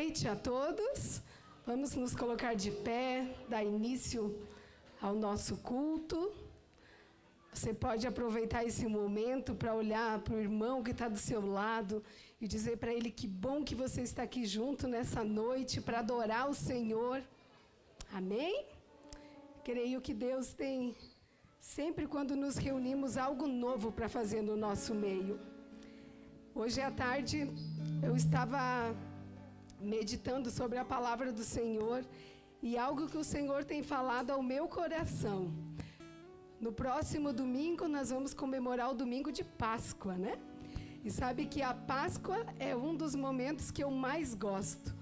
noite a todos. Vamos nos colocar de pé, dar início ao nosso culto. Você pode aproveitar esse momento para olhar para o irmão que está do seu lado e dizer para ele que bom que você está aqui junto nessa noite para adorar o Senhor. Amém? Creio que Deus tem, sempre quando nos reunimos, algo novo para fazer no nosso meio. Hoje à tarde eu estava meditando sobre a palavra do Senhor e algo que o Senhor tem falado ao meu coração. No próximo domingo nós vamos comemorar o domingo de Páscoa, né? E sabe que a Páscoa é um dos momentos que eu mais gosto,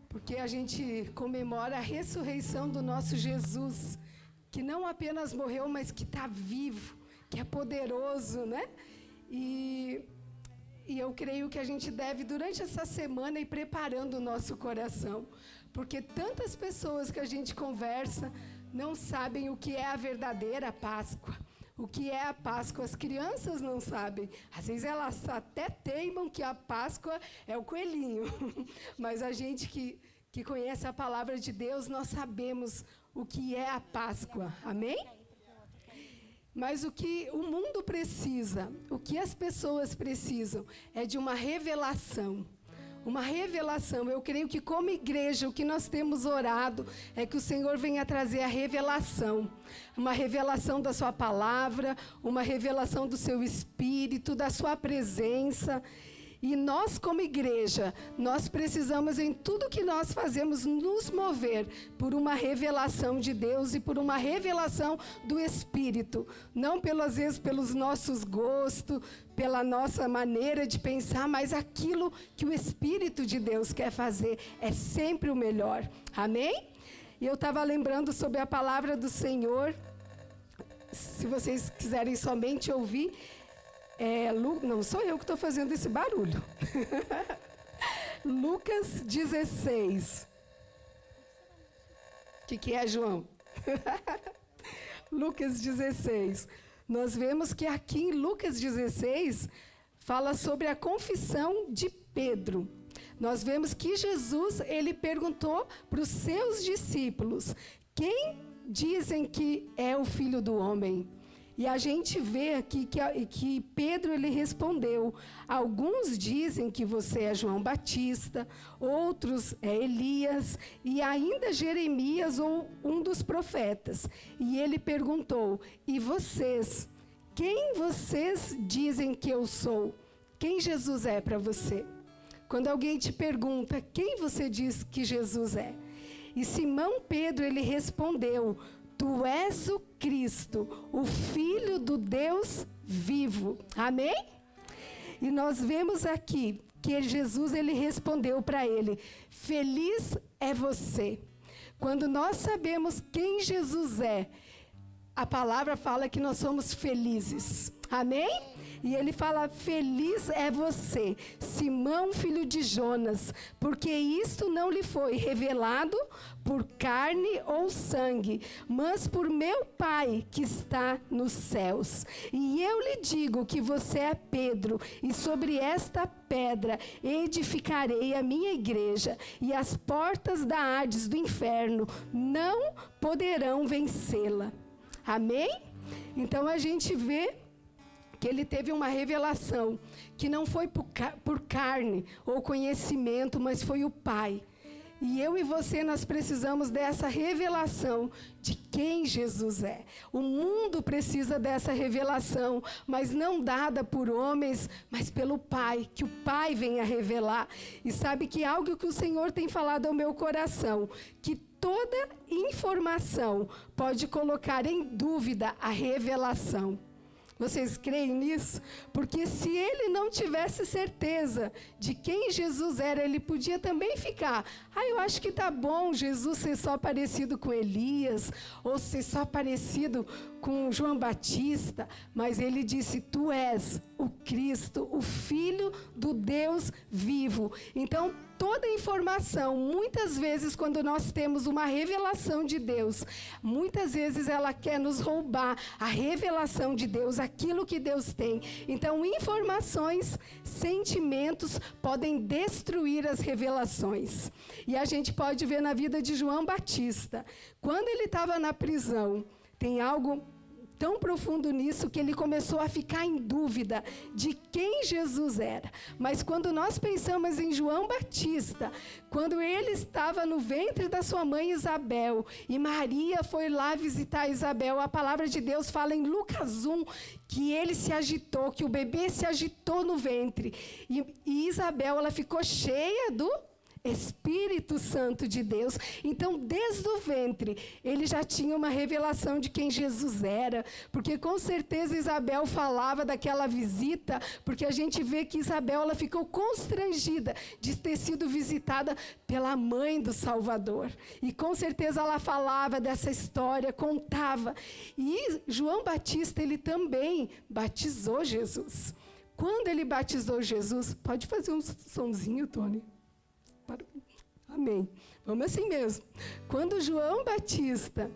porque a gente comemora a ressurreição do nosso Jesus, que não apenas morreu, mas que está vivo, que é poderoso, né? E eu creio que a gente deve, durante essa semana, ir preparando o nosso coração. Porque tantas pessoas que a gente conversa não sabem o que é a verdadeira Páscoa. O que é a Páscoa? As crianças não sabem. Às vezes elas até teimam que a Páscoa é o coelhinho. Mas a gente que conhece a palavra de Deus, nós sabemos o que é a Páscoa. Amém? Mas o que o mundo precisa, o que as pessoas precisam, é de uma revelação. Uma revelação. Eu creio que como igreja, o que nós temos orado é que o Senhor venha trazer a revelação. Uma revelação da sua palavra, uma revelação do seu espírito, da sua presença. E nós, como igreja, nós precisamos, em tudo que nós fazemos, nos mover por uma revelação de Deus e por uma revelação do Espírito. Não, às vezes, pelos nossos gostos, pela nossa maneira de pensar, mas aquilo que o Espírito de Deus quer fazer é sempre o melhor. Amém? E eu estava lembrando sobre a palavra do Senhor. Se vocês quiserem somente ouvir... não sou eu que estou fazendo esse barulho. Lucas 16. O que é, João? Lucas 16. Nós vemos que aqui em Lucas 16 fala sobre a confissão de Pedro. Nós vemos que Jesus, ele perguntou para os seus discípulos: quem dizem que é o Filho do Homem? E a gente vê aqui que Pedro, ele respondeu: alguns dizem que você é João Batista, outros é Elias, e ainda Jeremias ou um dos profetas. E ele perguntou: e vocês? Quem vocês dizem que eu sou? Quem Jesus é para você? Quando alguém te pergunta, quem você diz que Jesus é? E Simão Pedro, ele respondeu: tu és o Cristo, o Filho do Deus vivo. Amém? E nós vemos aqui que Jesus, ele respondeu para ele: feliz é você. Quando nós sabemos quem Jesus é, a palavra fala que nós somos felizes. Amém? E ele fala: feliz é você, Simão, filho de Jonas, porque isto não lhe foi revelado por carne ou sangue, mas por meu Pai que está nos céus. E eu lhe digo que você é Pedro, e sobre esta pedra edificarei a minha igreja, e as portas da Hades do inferno não poderão vencê-la. Amém? Então a gente vê que ele teve uma revelação, que não foi por carne ou conhecimento, mas foi o Pai. E eu e você, nós precisamos dessa revelação de quem Jesus é. O mundo precisa dessa revelação, mas não dada por homens, mas pelo Pai, que o Pai venha revelar. E sabe que algo que o Senhor tem falado ao meu coração, que toda informação pode colocar em dúvida a revelação. Vocês creem nisso? Porque se ele não tivesse certeza de quem Jesus era, ele podia também ficar: eu acho que tá bom Jesus ser só parecido com Elias, ou ser só parecido com João Batista. Mas ele disse: tu és o Cristo, o Filho do Deus vivo. Então, toda a informação informação, muitas vezes quando nós temos uma revelação de Deus, muitas vezes ela quer nos roubar a revelação de Deus, aquilo que Deus tem. Então, informações, sentimentos podem destruir as revelações. E a gente pode ver na vida de João Batista, quando ele estava na prisão, tem algo tão profundo nisso que ele começou a ficar em dúvida de quem Jesus era. Mas quando nós pensamos em João Batista, quando ele estava no ventre da sua mãe Isabel, e Maria foi lá visitar Isabel, a palavra de Deus fala em Lucas 1, que ele se agitou, que o bebê se agitou no ventre. E Isabel, ela ficou cheia do Espírito Santo de Deus. Então, desde o ventre, ele já tinha uma revelação de quem Jesus era, porque com certeza Isabel falava daquela visita, porque a gente vê que Isabel, ela ficou constrangida de ter sido visitada pela mãe do Salvador, e com certeza ela falava dessa história, contava. E João Batista, ele também batizou Jesus. Quando ele batizou Jesus, pode fazer um sonzinho, Tony? Amém. Vamos assim mesmo. Quando João Batista,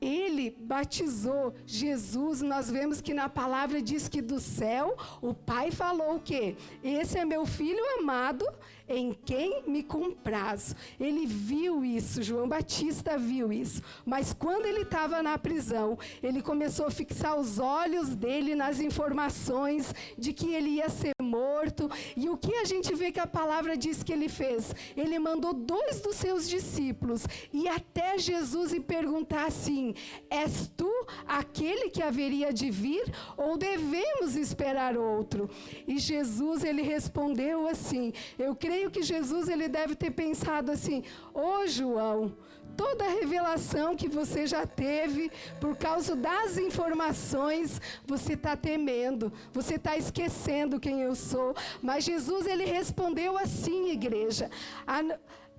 ele batizou Jesus, nós vemos que na palavra diz que do céu, o Pai falou o quê? Esse é meu filho amado, em quem me comprazo. Ele viu isso, João Batista viu isso. Mas quando ele estava na prisão, ele começou a fixar os olhos dele nas informações de que ele ia ser morto. E o que a gente vê que a palavra diz que ele fez? Ele mandou 2 dos seus discípulos ir até Jesus e perguntar assim: és tu aquele que haveria de vir, ou devemos esperar outro? E Jesus, ele respondeu assim, eu creio que Jesus, ele deve ter pensado assim: ô João, toda a revelação que você já teve, por causa das informações, você está temendo, você está esquecendo quem eu sou. Mas Jesus, ele respondeu assim, igreja,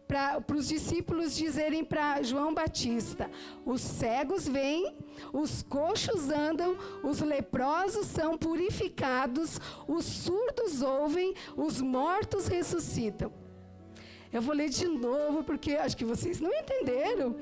para os discípulos dizerem para João Batista: os cegos veem, os coxos andam, os leprosos são purificados, os surdos ouvem, os mortos ressuscitam. Eu vou ler de novo, porque acho que vocês não entenderam.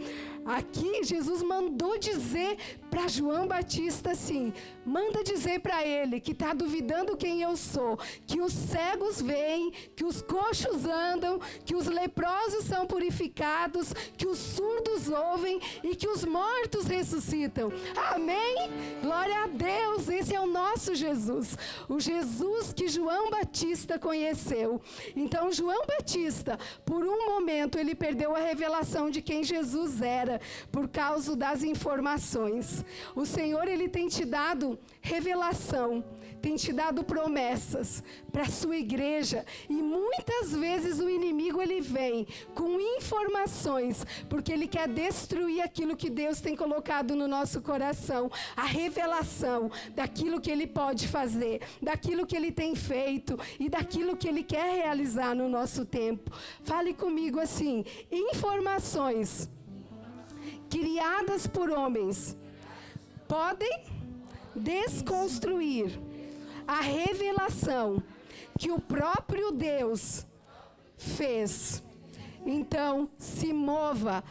Aqui, Jesus mandou dizer para João Batista assim, manda dizer para ele, que está duvidando quem eu sou, que os cegos veem, que os coxos andam, que os leprosos são purificados, que os surdos ouvem e que os mortos ressuscitam. Amém? Glória a Deus, esse é o nosso Jesus. O Jesus que João Batista conheceu. Então, João Batista, por um momento, ele perdeu a revelação de quem Jesus era, por causa das informações. O Senhor, ele tem te dado revelação, tem te dado promessas para a sua igreja, e muitas vezes o inimigo, ele vem com informações, porque ele quer destruir aquilo que Deus tem colocado no nosso coração, a revelação daquilo que ele pode fazer, daquilo que ele tem feito e daquilo que ele quer realizar no nosso tempo. Fale comigo assim: informações criadas por homens podem desconstruir a revelação que o próprio Deus fez. Então, se mova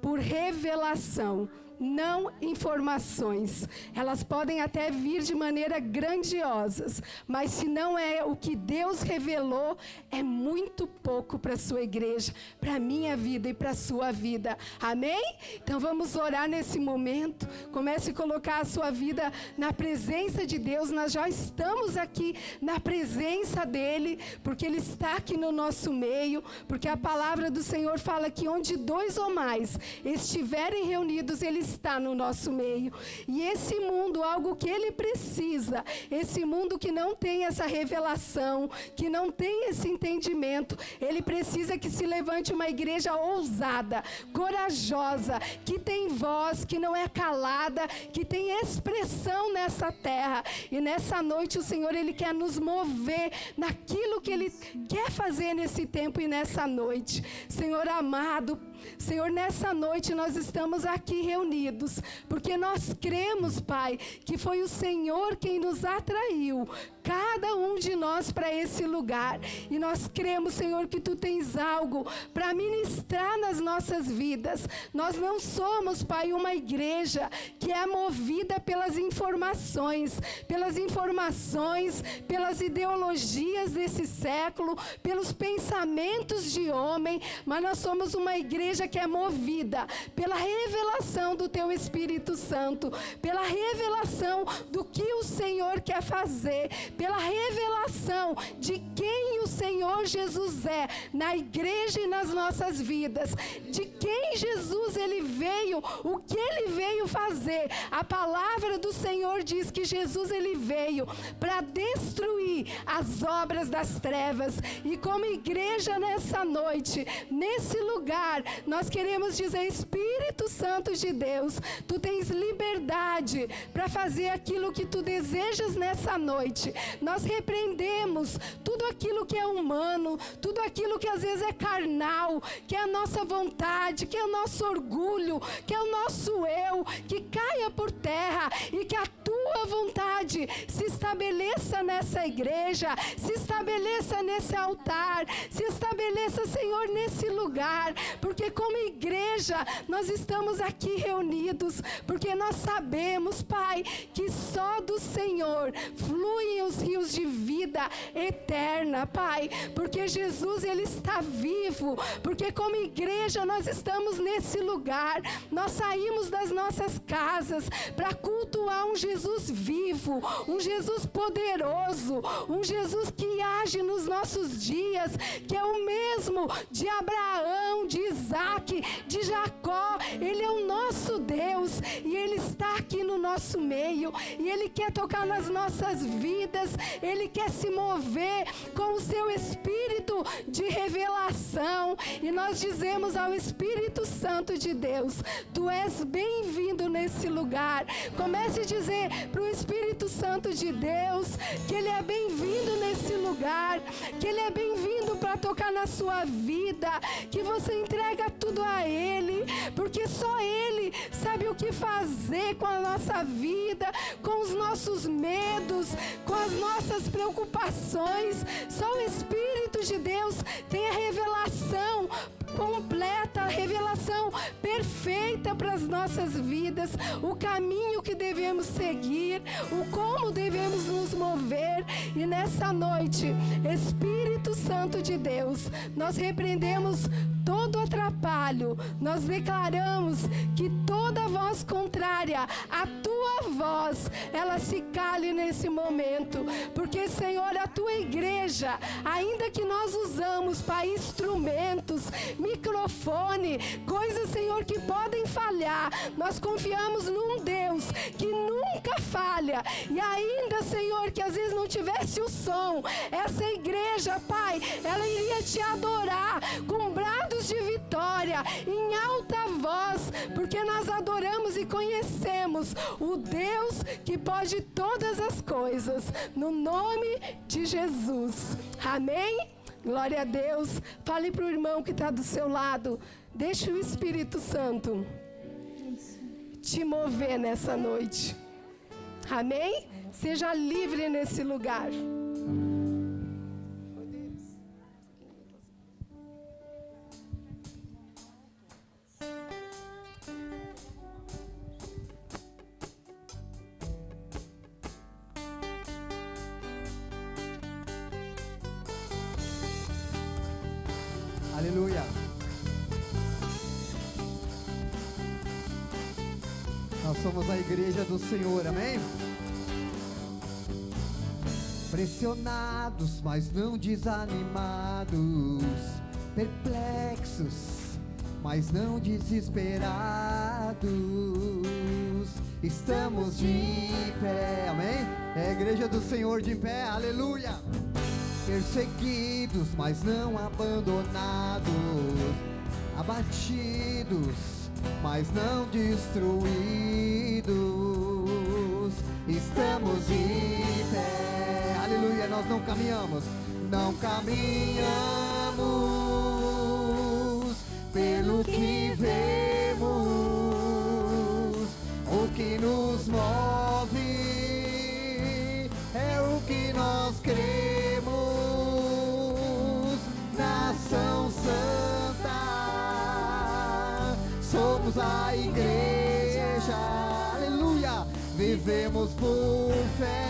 por revelação, não informações. Elas podem até vir de maneira grandiosas, mas se não é o que Deus revelou, é muito pouco para a sua igreja, para a minha vida e para a sua vida. Amém? Então vamos orar nesse momento. Comece a colocar a sua vida na presença de Deus. Nós já estamos aqui na presença dEle, porque Ele está aqui no nosso meio, porque a palavra do Senhor fala que onde 2 ou mais estiverem reunidos, Ele está no nosso meio. E esse mundo, algo que ele precisa, esse mundo que não tem essa revelação, que não tem esse entendimento, ele precisa que se levante uma igreja ousada, corajosa, que tem voz, que não é calada, que tem expressão nessa terra. E nessa noite o Senhor, ele quer nos mover naquilo que ele quer fazer nesse tempo e nessa noite. Senhor amado, Senhor, nessa noite nós estamos aqui reunidos, porque nós cremos, Pai, que foi o Senhor quem nos atraiu, cada um de nós, para esse lugar. E nós cremos, Senhor, que Tu tens algo para ministrar nas nossas vidas. Nós não somos, Pai, uma igreja que é movida pelas informações, pelas ideologias desse século, pelos pensamentos de homem, mas nós somos uma igreja que é movida pela revelação do Teu Espírito Santo, pela revelação do que o Senhor quer fazer, pela revelação de quem o Senhor Jesus é na igreja e nas nossas vidas, de quem Jesus Ele veio, o que Ele veio fazer. A palavra do Senhor diz que Jesus Ele veio para destruir as obras das trevas. E como igreja nessa noite, nesse lugar, nós queremos dizer: Espírito Santo de Deus, Tu tens liberdade para fazer aquilo que Tu desejas nessa noite. Nós repreendemos tudo aquilo que é humano, tudo aquilo que às vezes é carnal, que é a nossa vontade, que é o nosso orgulho, que é o nosso eu, que caia por terra e que a Tua vontade se estabeleça nessa igreja, se estabeleça nesse altar, se estabeleça, Senhor, nesse lugar, porque como igreja nós estamos aqui reunidos, porque nós sabemos, Pai, que só do Senhor fluem os rios de vida eterna, Pai, porque Jesus Ele está vivo, porque como igreja nós estamos nesse lugar, nós saímos das nossas casas para cultuar um Jesus vivo, um Jesus poderoso, um Jesus que age nos nossos dias, que é o mesmo de Abraão, de Isaac, de Jacó. Ele é o nosso Deus e Ele está aqui no nosso meio e Ele quer tocar nas nossas vidas, Ele quer se mover com o Seu Espírito de revelação. E nós dizemos ao Espírito Santo de Deus: Tu és bem-vindo nesse lugar. Comece a dizer para o Espírito Santo de Deus que Ele é bem-vindo nesse lugar, que Ele é bem-vindo para tocar na sua vida, que você entrega tudo a Ele, porque só Ele sabe o que fazer com a nossa vida, com os nossos medos, com as nossas preocupações. Só o Espírito de Deus tem a revelação completa, a revelação perfeita para as nossas vidas, o caminho que devemos seguir, o como devemos nos mover. E nessa noite, Espírito Santo de Deus, nós repreendemos todo atrapalho, nós declaramos que toda voz contrária à Tua voz, ela se cale nesse momento, porque, Senhor, a Tua igreja, ainda que nós usamos para instrumentos, microfone, coisas, Senhor, que podem falhar, nós confiamos num Deus que nunca falha. E ainda, Senhor, que às vezes não tivesse o som, essa igreja, Pai, ela iria Te adorar com brados de vitória, em alta voz, porque nós adoramos e conhecemos o Deus que pode todas as coisas, no nome de Jesus. Amém? Glória a Deus. Fale para o irmão que está do seu lado: deixe o Espírito Santo te mover nessa noite. Amém? Seja livre nesse lugar. Aleluia. Nós somos a igreja do Senhor, amém? Pressionados, mas não desanimados, perplexos, mas não desesperados, estamos de pé, amém? É a igreja do Senhor de pé, aleluia. Perseguidos, mas não abandonados, abatidos, mas não destruídos, estamos de pé, aleluia. Nós não caminhamos pelo que move, é o que nós cremos. Nação Santa, somos a igreja, aleluia, vivemos por fé,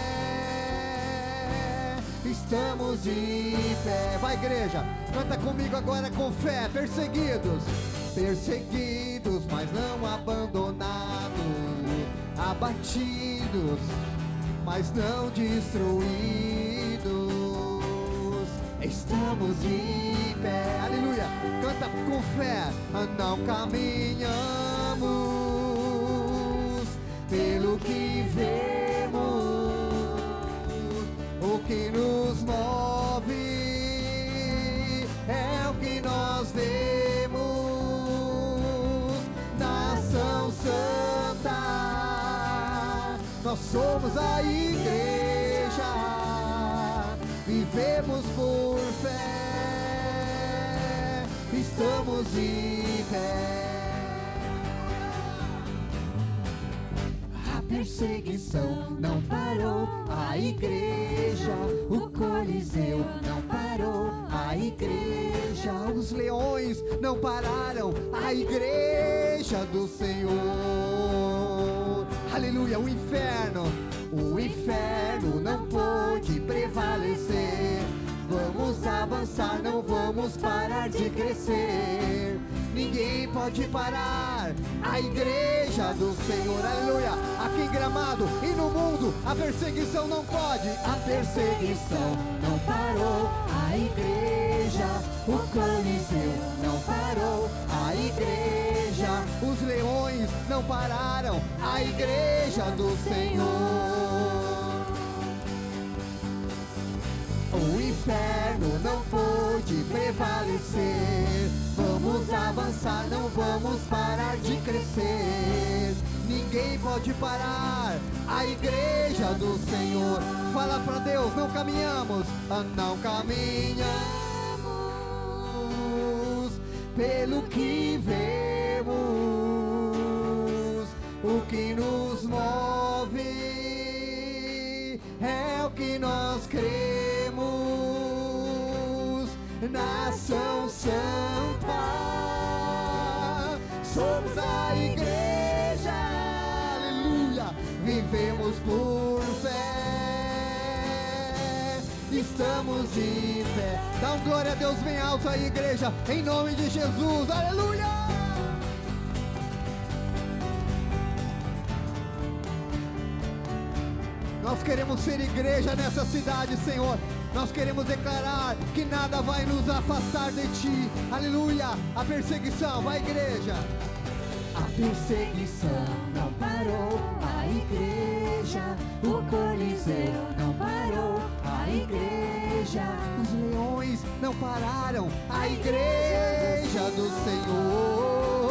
estamos de pé. Vai, igreja, canta comigo agora com fé. Perseguidos, perseguidos, mas não abandonados, abatidos, mas não destruídos. Estamos de pé, aleluia, canta com fé. Não caminhamos pelo que vemos, o que nos move é o que nós vemos. Nação Santa, nós somos a igreja, vivemos por fé, estamos de pé. A perseguição não parou, a igreja, o Coliseu não parou, a igreja, os leões não pararam, a igreja do Senhor. Aleluia, o inferno não pôde prevalecer. Vamos avançar, não vamos parar de crescer. Ninguém pode parar a igreja do Senhor, aleluia. Aqui em Gramado e no mundo a perseguição não pode. A perseguição não parou, a igreja, o Coliseu não parou, a igreja, os leões não pararam, a igreja do Senhor. O inferno não pôde prevalecer. Vamos avançar, não vamos parar de crescer. Ninguém pode parar a igreja do Senhor. Fala pra Deus, não caminhamos, não caminhamos pelo que vemos, o que nos move é o que nós cremos. Nação Santa, somos a igreja, aleluia, vivemos por fé, estamos de pé. Dá um glória a Deus bem alto aí, igreja, em nome de Jesus, aleluia. Nós queremos ser igreja nessa cidade, Senhor. Nós queremos declarar que nada vai nos afastar de Ti. Aleluia. A perseguição, vai, igreja. A perseguição não parou, a igreja, o Coliseu não parou, a igreja, os leões não pararam, a igreja do Senhor.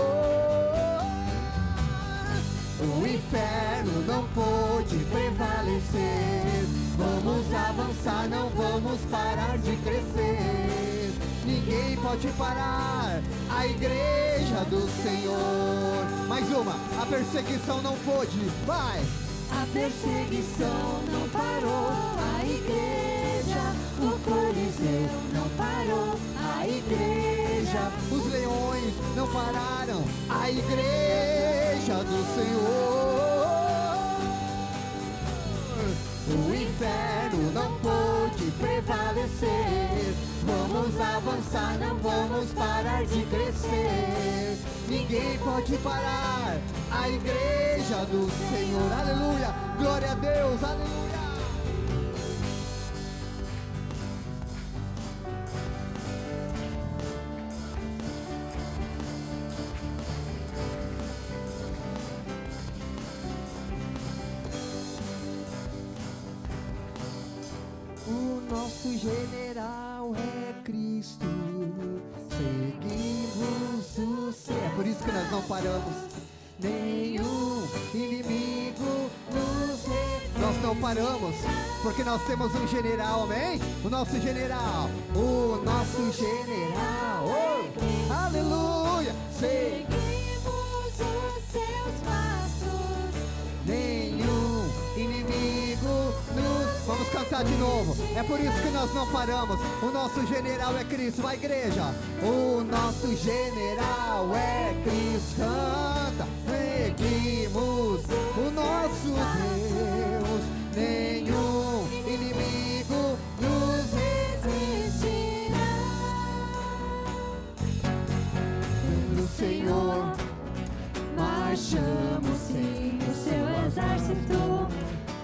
O inferno não pôde prevalecer. Vamos avançar, não vamos parar de crescer. Ninguém pode parar a igreja do Senhor. Mais uma, a perseguição não pôde. Vai! A perseguição não parou, a igreja, o Coliseu não parou, a igreja, os leões não pararam, a igreja do Senhor. O inferno não pôde prevalecer. Vamos avançar, não vamos parar de crescer. Ninguém pode parar a igreja do Senhor. Aleluia, glória a Deus, aleluia. O nosso general é Cristo, seguimos o céu. É por isso que nós não paramos. Nenhum inimigo nos resiste. Nós não paramos, porque nós temos um general, amém? O nosso general, oh, aleluia. Seguimos os seus passos. Nenhum cantar de novo. É por isso que nós não paramos. O nosso general é Cristo. Vai, igreja. O nosso general é Cristo. Canta. Seguimos o nosso Deus. Nenhum inimigo nos resistirá. Pelo Senhor marchamos, sim, o seu exército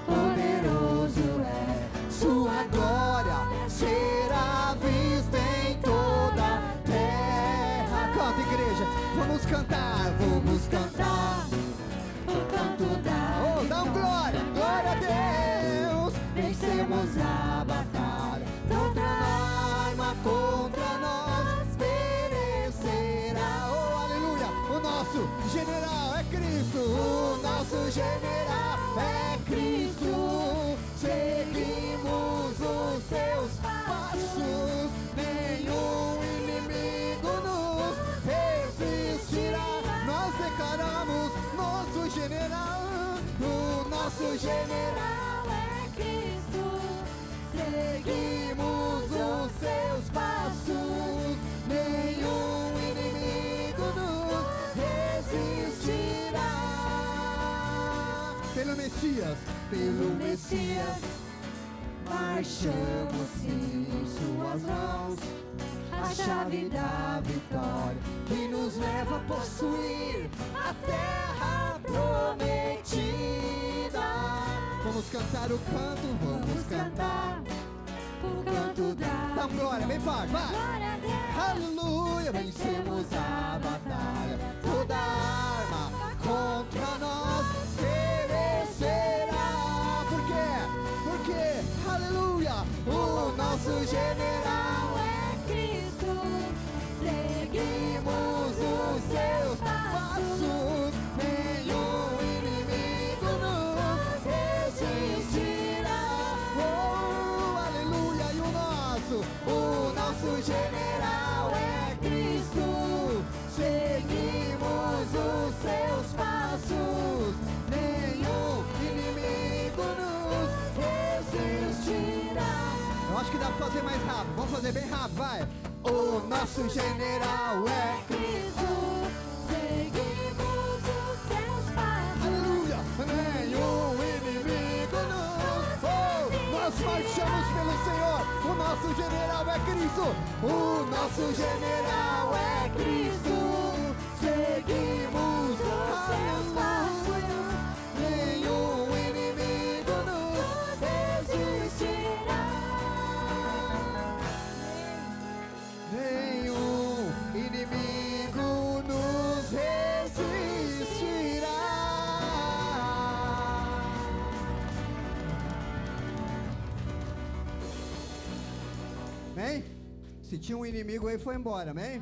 poderoso é. Sua glória será vista em toda a terra. Canta, igreja, vamos cantar o canto da dá um glória, glória a Deus. Vencemos a batalha, toda arma contra nós perecerá. Oh, aleluia, o nosso general é Cristo, o nosso general é Cristo. Seguimos os seus passos, nenhum inimigo nos resistirá. Nós declaramos nosso general, o nosso general é Cristo. Seguimos os seus passos, nenhum inimigo nos resistirá. Pelo Messias, marchamos sim em suas mãos, a chave da vitória que nos leva a possuir a terra prometida. Vamos cantar o canto, vamos cantar o canto da glória, bem forte, vai! Aleluia, vencemos a batalha, toda arma contra nós perecerá. Por quê? Porque, aleluia, o nosso general é Cristo. Seguimos os seus passos, nenhum inimigo nos resistirá. Oh, aleluia, e o nosso general é Cristo. Seguimos os seus passos, nenhum inimigo nos resistirá. Eu acho que dá pra fazer mais rápido, vamos fazer bem rápido, vai. O nosso general é Cristo. Seguimos os seus passos. Aleluia, nenhum inimigo nos. Oh, nós marchamos pelo Senhor. O nosso general é Cristo. O nosso general é Cristo. Seguimos os seus passos. Nenhum inimigo nos resistirá. Nenhum inimigo nos resistirá. Amém? Se tinha um inimigo aí, foi embora, amém?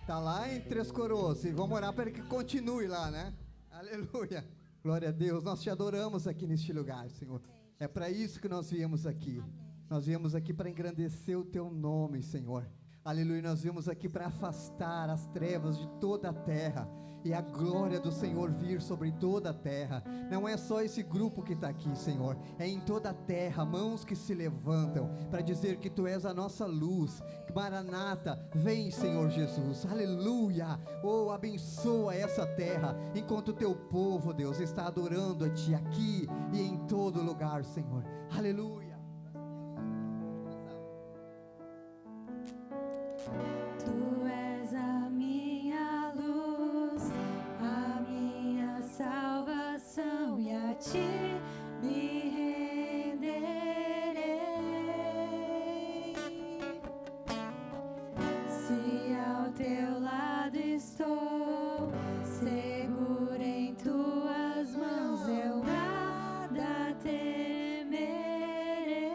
Tá lá em Três Coroas. E vamos orar para ele que continue lá, né? Aleluia. Glória a Deus. Nós te adoramos aqui neste lugar, Senhor. É para isso que nós viemos aqui. Nós viemos aqui para engrandecer o teu nome, Senhor. Aleluia, nós viemos aqui para afastar as trevas de toda a terra e a glória do Senhor vir sobre toda a terra. Não é só esse grupo que está aqui, Senhor, é em toda a terra, mãos que se levantam para dizer que Tu és a nossa luz. Maranata, vem, Senhor Jesus, aleluia. Oh, abençoa essa terra, enquanto o Teu povo, Deus, está adorando a Ti aqui e em todo lugar, Senhor, aleluia. Tu és a minha luz, a minha salvação, e a Ti me renderei. Se ao Teu lado estou, seguro em Tuas mãos, eu nada temerei.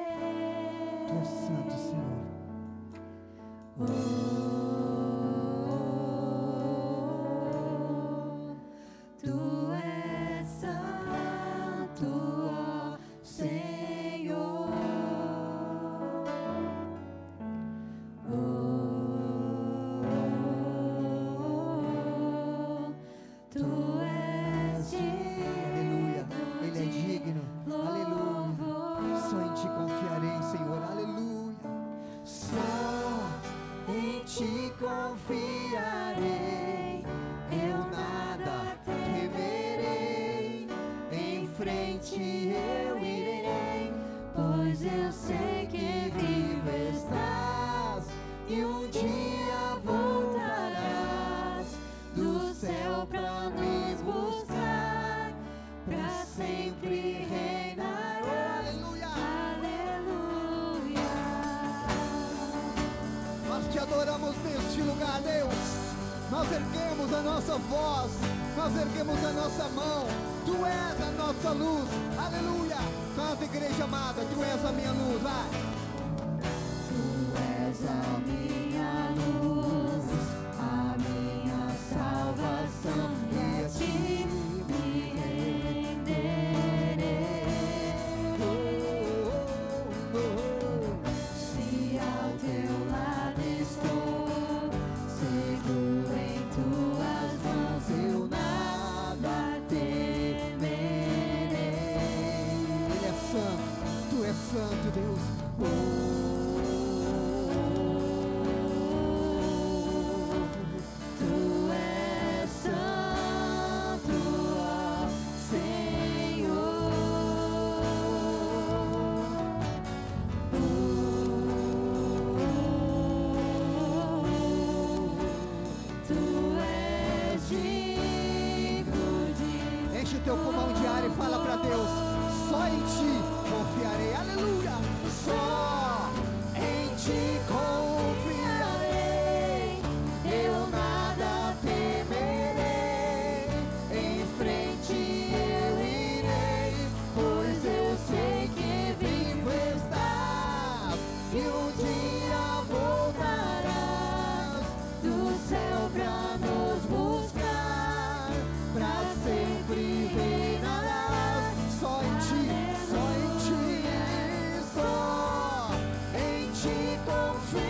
Tu és santo, Senhor. Tu és santo, ó Senhor. nós erguemos a nossa voz, nós erguemos a nossa mão. Tu és a nossa luz, aleluia. Canta, igreja amada, tu és a minha luz, vai. Tu és a minha luz, a minha salvação, e a ti me renderei. Se ao teu lado estou, seguro em tuas mãos, eu nada temerei. Ele é santo, tu és santo, Deus. Tu és santo, ó Senhor. Tu és digno de Enche o teu pulmão de ar e fala para Deus: só em ti confiarei, aleluia. Só em ti confiarei, eu nada temerei. Em frente eu irei, pois eu sei que vivo estás, e um dia voltarás do céu pra nos buscar, pra sempre reinarás. Só em ti, só em ti, só em ti confiarei,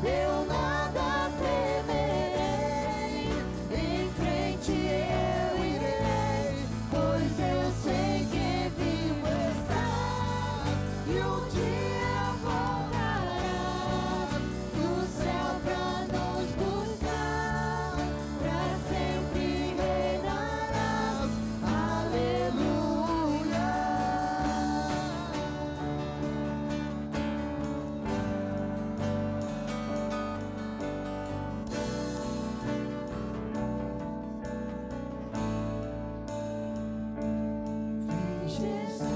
eu nada temerei. Em frente eu irei, pois eu sei que vivo estás, e um dia voltarás do céu pra nos buscar, pra sempre reinarás, aleluia. Vem Jesus,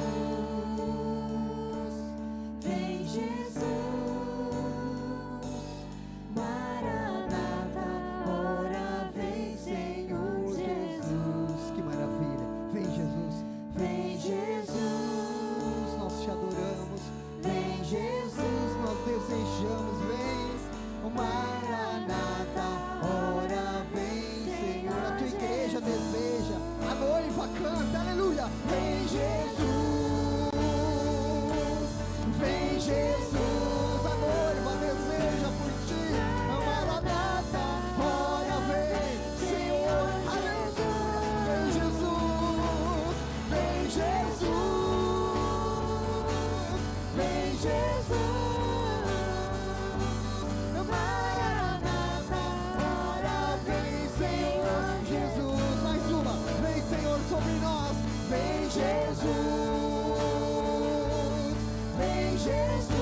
Vem Jesus, Maranata, ora vem Senhor Jesus. Que maravilha, vem Jesus, Vem Jesus, nós te adoramos. Vem Jesus, nós desejamos, vem. O Maranata, ora vem Senhor. A tua igreja deseja, a noiva canta, aleluia. Vem Jesus, vem Jesus, a noiva deseja por ti. O Maranata, ora vem Senhor, aleluia. Vem Jesus, vem Jesus, vem Jesus. Maranata, Ora vem Senhor Jesus, mais uma, vem Senhor sobre nós, vem Jesus, vem Jesus,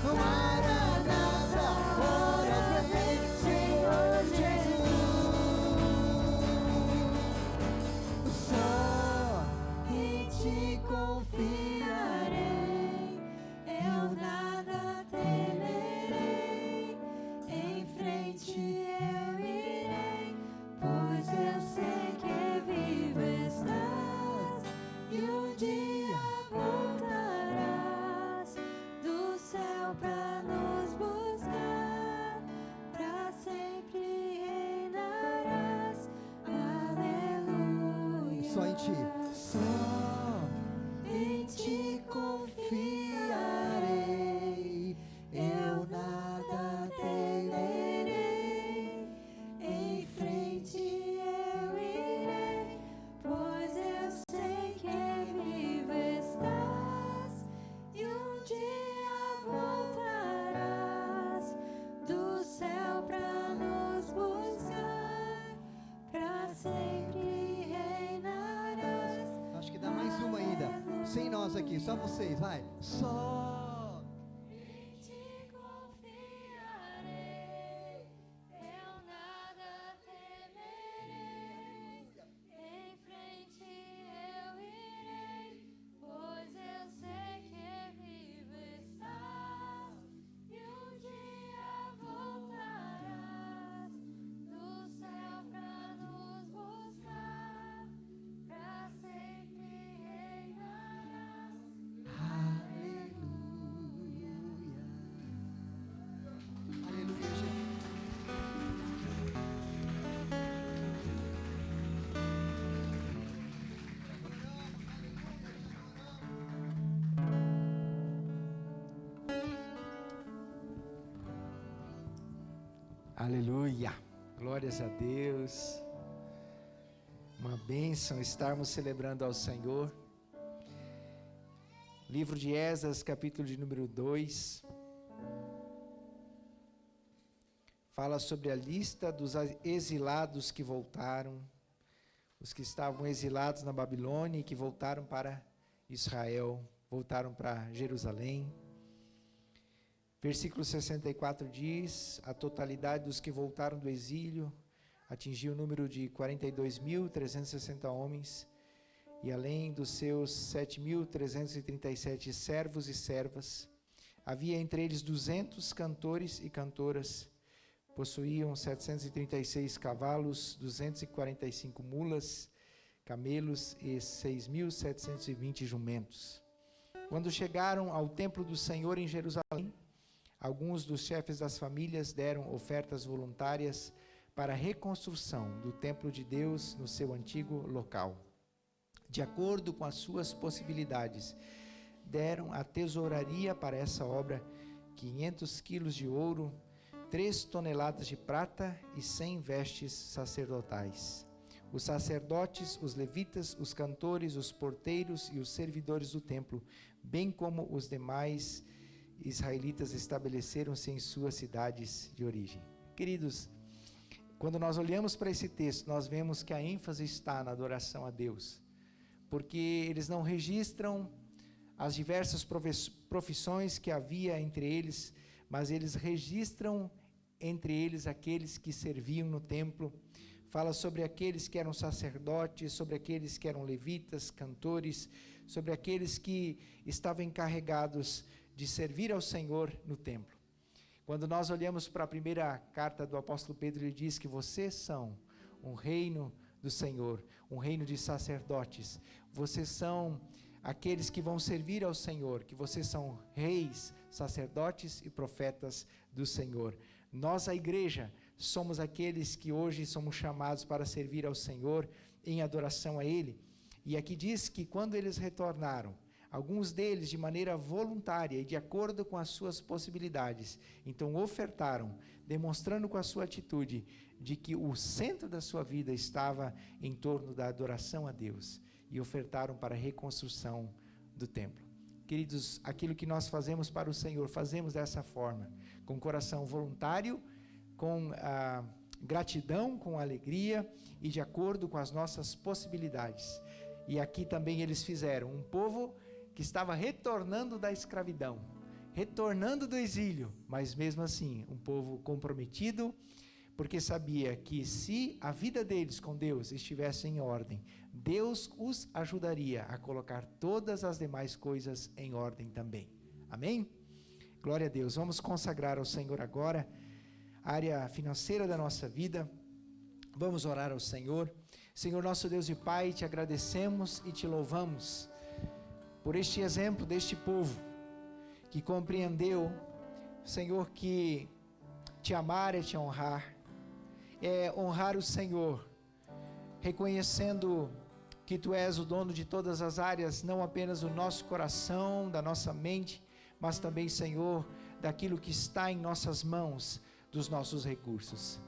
Maranata, ora vem Senhor Jesus. Só em ti confiarei, eu nada temerei. Em frente eu irei, pois eu sei que vivo estás, e um dia voltarás do céu pra nos buscar, pra sempre reinarás, aleluia. só em ti, só Em ti confiarei, eu nada temerei. Em frente eu irei, pois eu sei que vivo estás, e um dia voltarás do céu pra nos buscar, pra sempre reinarás. Acho que dá mais uma ainda, sem nós aqui, só vocês, vai. Só Em ti confiarei, eu nada temerei. Em frente eu irei, pois eu sei que vivo estás, e um dia Aleluia, glórias a Deus. Uma bênção estarmos celebrando ao Senhor. Livro de Esdras, capítulo de número 2. Fala sobre a lista dos exilados que voltaram, os que estavam exilados na Babilônia e que voltaram para Israel, voltaram para Jerusalém. Versículo 64 diz: a totalidade dos que voltaram do exílio atingiu o número de 42.360 homens, e além dos seus 7.337 servos e servas, havia entre eles 200 cantores e cantoras, possuíam 736 cavalos, 245 mulas, camelos e 6.720 jumentos. Quando chegaram ao templo do Senhor em Jerusalém, alguns dos chefes das famílias deram ofertas voluntárias para a reconstrução do templo de Deus no seu antigo local. De acordo com as suas possibilidades, deram à tesouraria para essa obra 500 quilos de ouro, 3 toneladas de prata e 100 vestes sacerdotais. Os sacerdotes, os levitas, os cantores, os porteiros e os servidores do templo, bem como os demais israelitas, estabeleceram-se em suas cidades de origem. Queridos, quando nós olhamos para esse texto, nós vemos que a ênfase está na adoração a Deus, porque eles não registram as diversas profissões que havia entre eles, mas eles registram entre eles aqueles que serviam no templo. Fala sobre aqueles que eram sacerdotes, sobre aqueles que eram levitas, cantores, sobre aqueles que estavam encarregados de servir ao Senhor no templo. Quando nós olhamos para a primeira carta do apóstolo Pedro, ele diz que vocês são um reino do Senhor, um reino de sacerdotes. Vocês são aqueles que vão servir ao Senhor, que vocês são reis, sacerdotes e profetas do Senhor. Nós, a igreja, somos aqueles que hoje somos chamados para servir ao Senhor em adoração a Ele. E aqui diz que quando eles retornaram, alguns deles de maneira voluntária e de acordo com as suas possibilidades, então ofertaram, demonstrando com a sua atitude de que o centro da sua vida estava em torno da adoração a Deus, e ofertaram para a reconstrução do templo. Queridos, aquilo que nós fazemos para o Senhor, fazemos dessa forma, com coração voluntário, com gratidão, com alegria e de acordo com as nossas possibilidades. E aqui também eles fizeram, um povo que estava retornando da escravidão, retornando do exílio, mas mesmo assim, um povo comprometido, porque sabia que se a vida deles com Deus estivesse em ordem, Deus os ajudaria a colocar todas as demais coisas em ordem também. Amém? Glória a Deus. Vamos consagrar ao Senhor agora a área financeira da nossa vida. Vamos orar ao Senhor. Senhor, nosso Deus e Pai, te agradecemos e te louvamos por este exemplo deste povo que compreendeu, Senhor, que te amar é te honrar, é honrar o Senhor, reconhecendo que Tu és o dono de todas as áreas, não apenas do nosso coração, da nossa mente, mas também, Senhor, daquilo que está em nossas mãos, dos nossos recursos.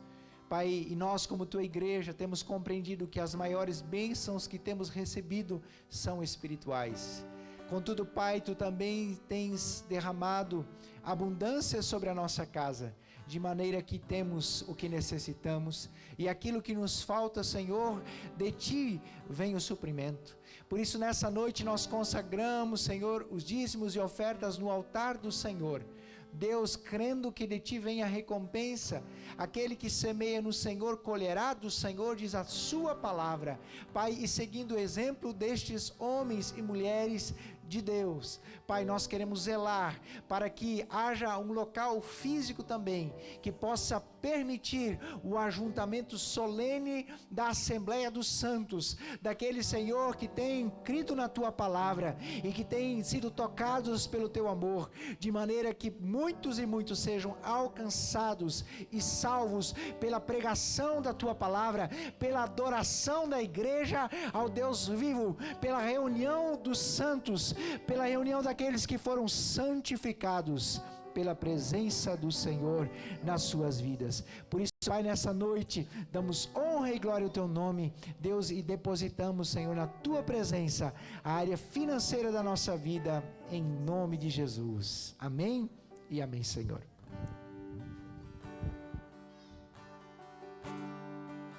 Pai, e nós como Tua igreja temos compreendido que as maiores bênçãos que temos recebido são espirituais. Contudo, Pai, Tu também tens derramado abundância sobre a nossa casa, de maneira que temos o que necessitamos, e aquilo que nos falta, Senhor, de Ti vem o suprimento. Por isso, nessa noite nós consagramos, Senhor, os dízimos e ofertas no altar do Senhor. Deus, crendo que de Ti vem a recompensa, aquele que semeia no Senhor colherá do Senhor, diz a Sua palavra. Pai, e seguindo o exemplo destes homens e mulheres de Deus, Pai, nós queremos zelar para que haja um local físico também, que possa permitir o ajuntamento solene da Assembleia dos Santos, daqueles, Senhor, que tem crido na Tua palavra e que têm sido tocados pelo Teu amor, de maneira que muitos e muitos sejam alcançados e salvos pela pregação da Tua palavra, pela adoração da igreja ao Deus vivo, pela reunião dos santos, pela reunião daqueles que foram santificados pela presença do Senhor nas suas vidas. Por isso, Pai, nessa noite, damos honra e glória ao Teu nome, Deus, e depositamos, Senhor, na Tua presença, a área financeira da nossa vida, em nome de Jesus. Amém e amém, Senhor.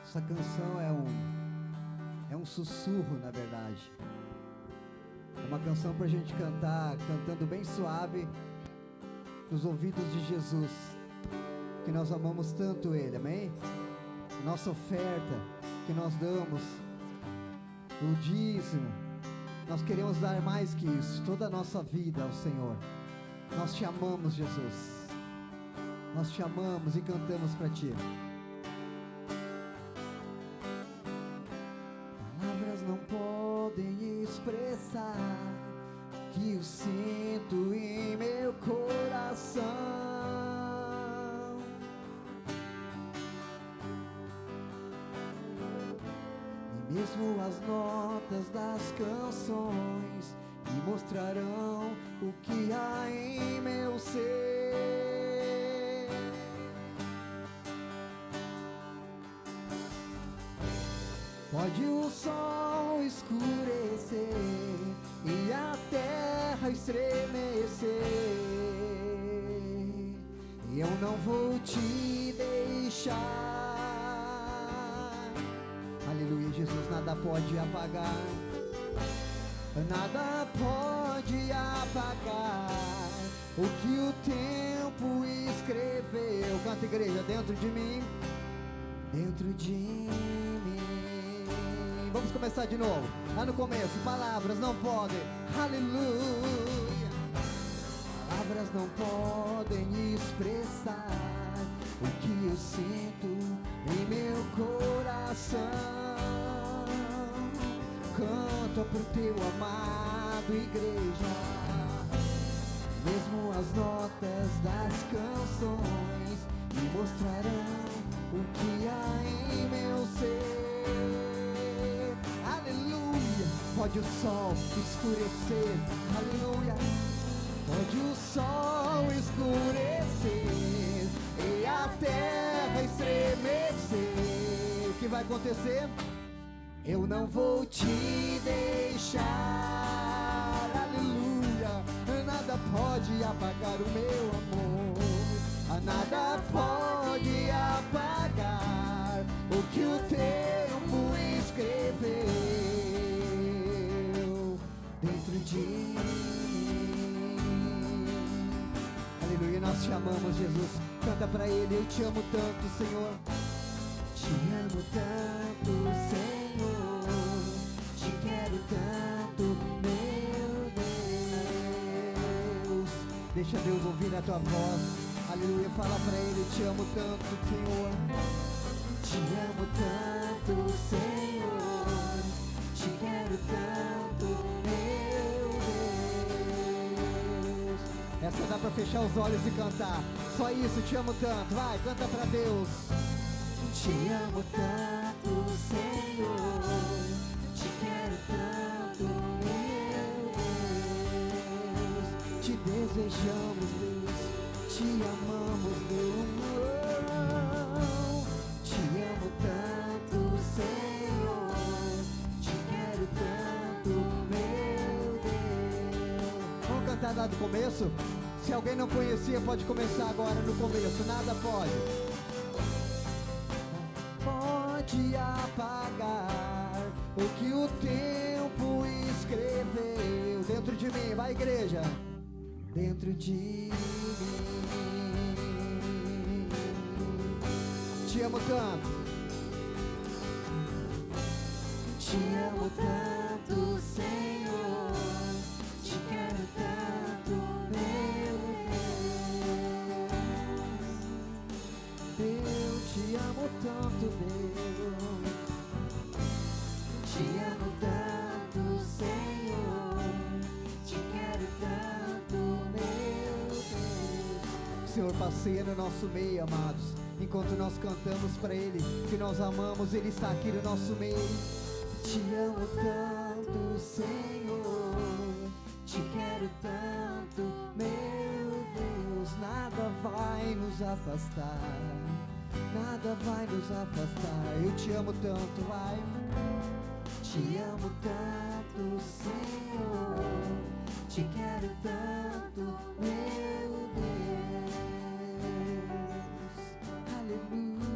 Essa canção é um sussurro, na verdade. É uma canção para a gente cantar, cantando bem suave, nos ouvidos de Jesus, que nós amamos tanto Ele, amém? Nossa oferta que nós damos, o dízimo, nós queremos dar mais que isso, toda a nossa vida ao Senhor. Nós te amamos, Jesus. Nós te amamos e cantamos para Ti. Palavras não podem expressar o que eu sinto em meu coração. E mesmo as notas das canções me mostrarão o que há em meu ser. Pode o sol escurecer e a terra estremecer, eu não vou te deixar. Aleluia, Jesus, nada pode apagar, nada pode apagar o que o tempo escreveu. Canta, igreja, dentro de mim, dentro de mim. Vamos começar de novo, lá no começo. Palavras não podem, aleluia. Palavras não podem expressar o que eu sinto em meu coração. Canta pro teu amado, igreja. Mesmo as notas das canções me mostrarão o que há em meu ser. Aleluia. Pode o sol escurecer, aleluia. Pode o sol escurecer e a terra estremecer. O que vai acontecer? Eu não vou te deixar, aleluia. Nada pode apagar o meu amor, nada pode apagar o que o tempo escreveu dentro de mim. Aleluia, nós te amamos, Jesus. Canta pra Ele, eu te amo tanto, Senhor. Te amo tanto, Senhor. Te quero tanto, meu Deus. Deixa Deus ouvir a tua voz. Aleluia, fala pra Ele, te amo tanto, Senhor. Te amo tanto, Senhor. Te quero tanto, meu Deus. Essa dá pra fechar os olhos e cantar. Só isso, te amo tanto. Vai, canta pra Deus. Te amo tanto, Senhor. Te quero tanto, meu Deus. Te desejamos, Deus. Te amamos, Deus. Te amo tanto, Senhor. Te quero tanto, meu Deus. Vamos cantar lá do começo? Se alguém não conhecia, pode começar agora no começo. Nada pode. Pode apagar o que o tempo escreveu dentro de mim. Vai, igreja. Dentro de mim. Te amo tanto. Te amo tanto, Senhor. Te quero tanto, meu Deus. Eu te amo tanto, Deus. Te amo tanto, Senhor. Te quero tanto, meu Deus. Senhor, passeia no nosso meio, amados. Enquanto nós cantamos para Ele, que nós amamos, Ele está aqui no nosso meio. Te amo tanto, Senhor. Te quero tanto, meu Deus. vai nos afastar, nada vai nos afastar. Eu te amo tanto, vai. Te amo tanto, Senhor, te quero tanto, meu Deus. Aleluia,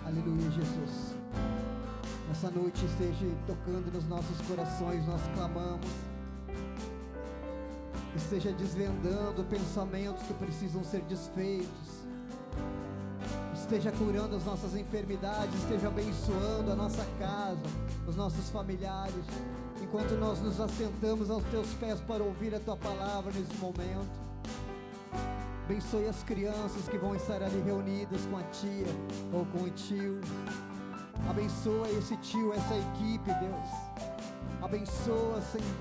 aleluia, Jesus. Nessa noite esteja tocando nos nossos corações, nós clamamos. Esteja desvendando pensamentos que precisam ser desfeitos. Esteja curando as nossas enfermidades, esteja abençoando a nossa casa, os nossos familiares, enquanto nós nos assentamos aos teus pés para ouvir a tua palavra nesse momento. Abençoe as crianças que vão estar ali reunidas com a tia ou com o tio. Abençoa esse tio, essa equipe, Deus. Abençoa, Senhor,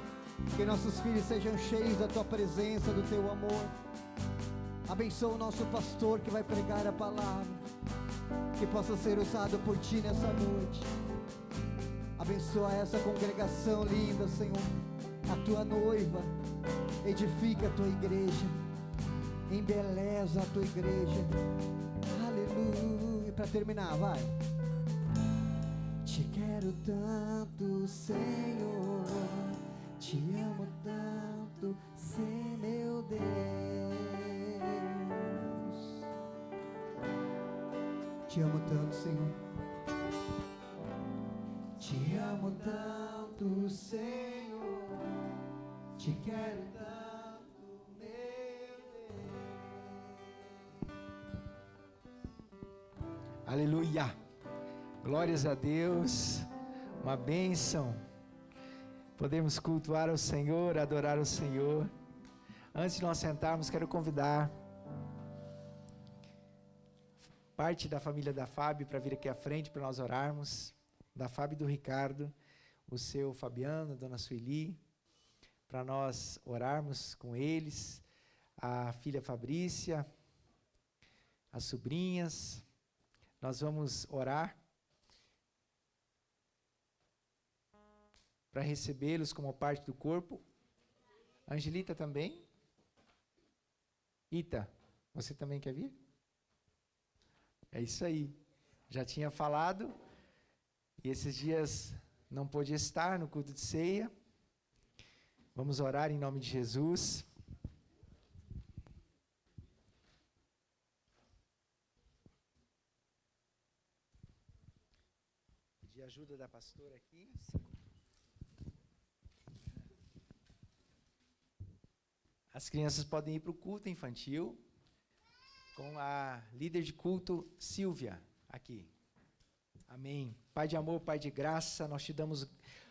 que nossos filhos sejam cheios da tua presença, do teu amor. Abençoa o nosso pastor que vai pregar a palavra, que possa ser usado por ti nessa noite. Abençoa essa congregação linda, Senhor, a tua noiva. Edifica a tua igreja, embeleza a tua igreja. Aleluia. E para terminar, vai. Te quero tanto, Senhor, te amo tanto, Senhor, meu Deus. Te amo tanto, Senhor. Te amo tanto, Senhor. Te quero tanto, meu Deus. Aleluia. Glórias a Deus. Uma bênção. Podemos cultuar ao Senhor, adorar ao Senhor. Antes de nós sentarmos, quero convidar parte da família da Fábio para vir aqui à frente para nós orarmos. Da Fábio e do Ricardo, o seu Fabiano, a dona Sueli, para nós orarmos com eles, a filha Fabrícia, as sobrinhas. Nós vamos orar para recebê-los como parte do corpo. Angelita também? Ita, você também quer vir? É isso aí. Já tinha falado, e esses dias não pôde estar no culto de ceia. Vamos orar em nome de Jesus. Pedir ajuda da pastora aqui. As crianças podem ir para o culto infantil com a líder de culto, Silvia, aqui. Amém. Pai de amor, Pai de graça, nós te damos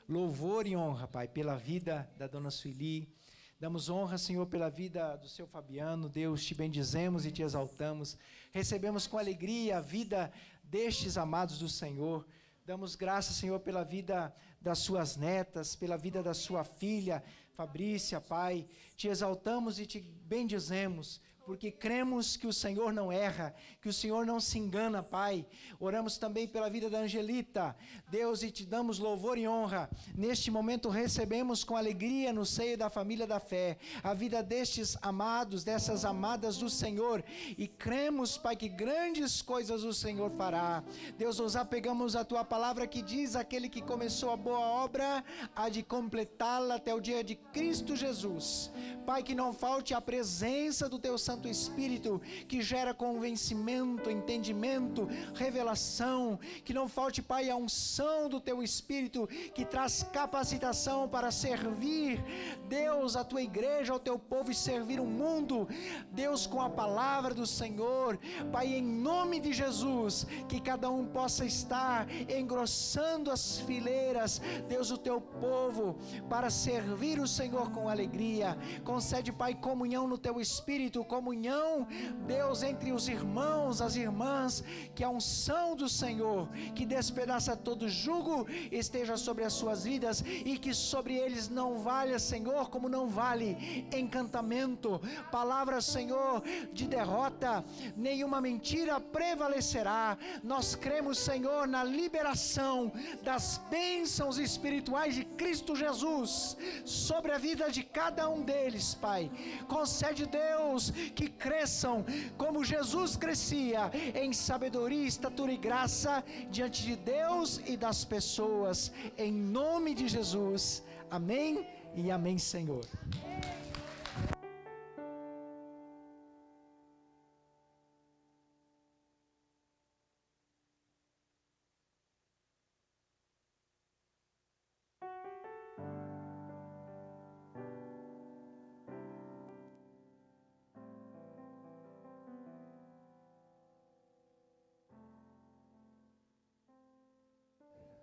louvor e honra, Pai, pela vida da dona Sueli. Damos honra, Senhor, pela vida do seu Fabiano. Deus, te bendizemos e te exaltamos. Recebemos com alegria a vida destes amados do Senhor. Damos graças, Senhor, pela vida das suas netas, pela vida da sua filha, Fabrícia, Pai. Te exaltamos e te bendizemos, porque cremos que o Senhor não erra, que o Senhor não se engana, Pai. Oramos também pela vida da Angelita, Deus, e te damos louvor e honra. Neste momento recebemos com alegria no seio da família da fé a vida destes amados, dessas amadas do Senhor, e cremos, Pai, que grandes coisas o Senhor fará. Deus, nos apegamos à tua palavra que diz: aquele que começou a boa obra há de completá-la até o dia de Cristo Jesus. Pai, que não falte a presença do teu Santo Espírito, que gera convencimento, entendimento, revelação. Que não falte, Pai, a unção do teu Espírito, que traz capacitação para servir, Deus, a tua igreja, ao teu povo, e servir o mundo, Deus, com a palavra do Senhor. Pai, em nome de Jesus, que cada um possa estar engrossando as fileiras, Deus, o teu povo, para servir o Senhor com alegria. Concede, Pai, comunhão no teu Espírito, comunhão comunhão, Deus, entre os irmãos, as irmãs, que a unção do Senhor, que despedaça todo jugo, esteja sobre as suas vidas, e que sobre eles não valha, Senhor, como não vale encantamento, palavra, Senhor, de derrota, nenhuma mentira prevalecerá. Nós cremos, Senhor, na liberação das bênçãos espirituais de Cristo Jesus sobre a vida de cada um deles, Pai. Concede, Deus, que cresçam como Jesus crescia, em sabedoria, estatura e graça diante de Deus e das pessoas, em nome de Jesus. Amém e amém, Senhor.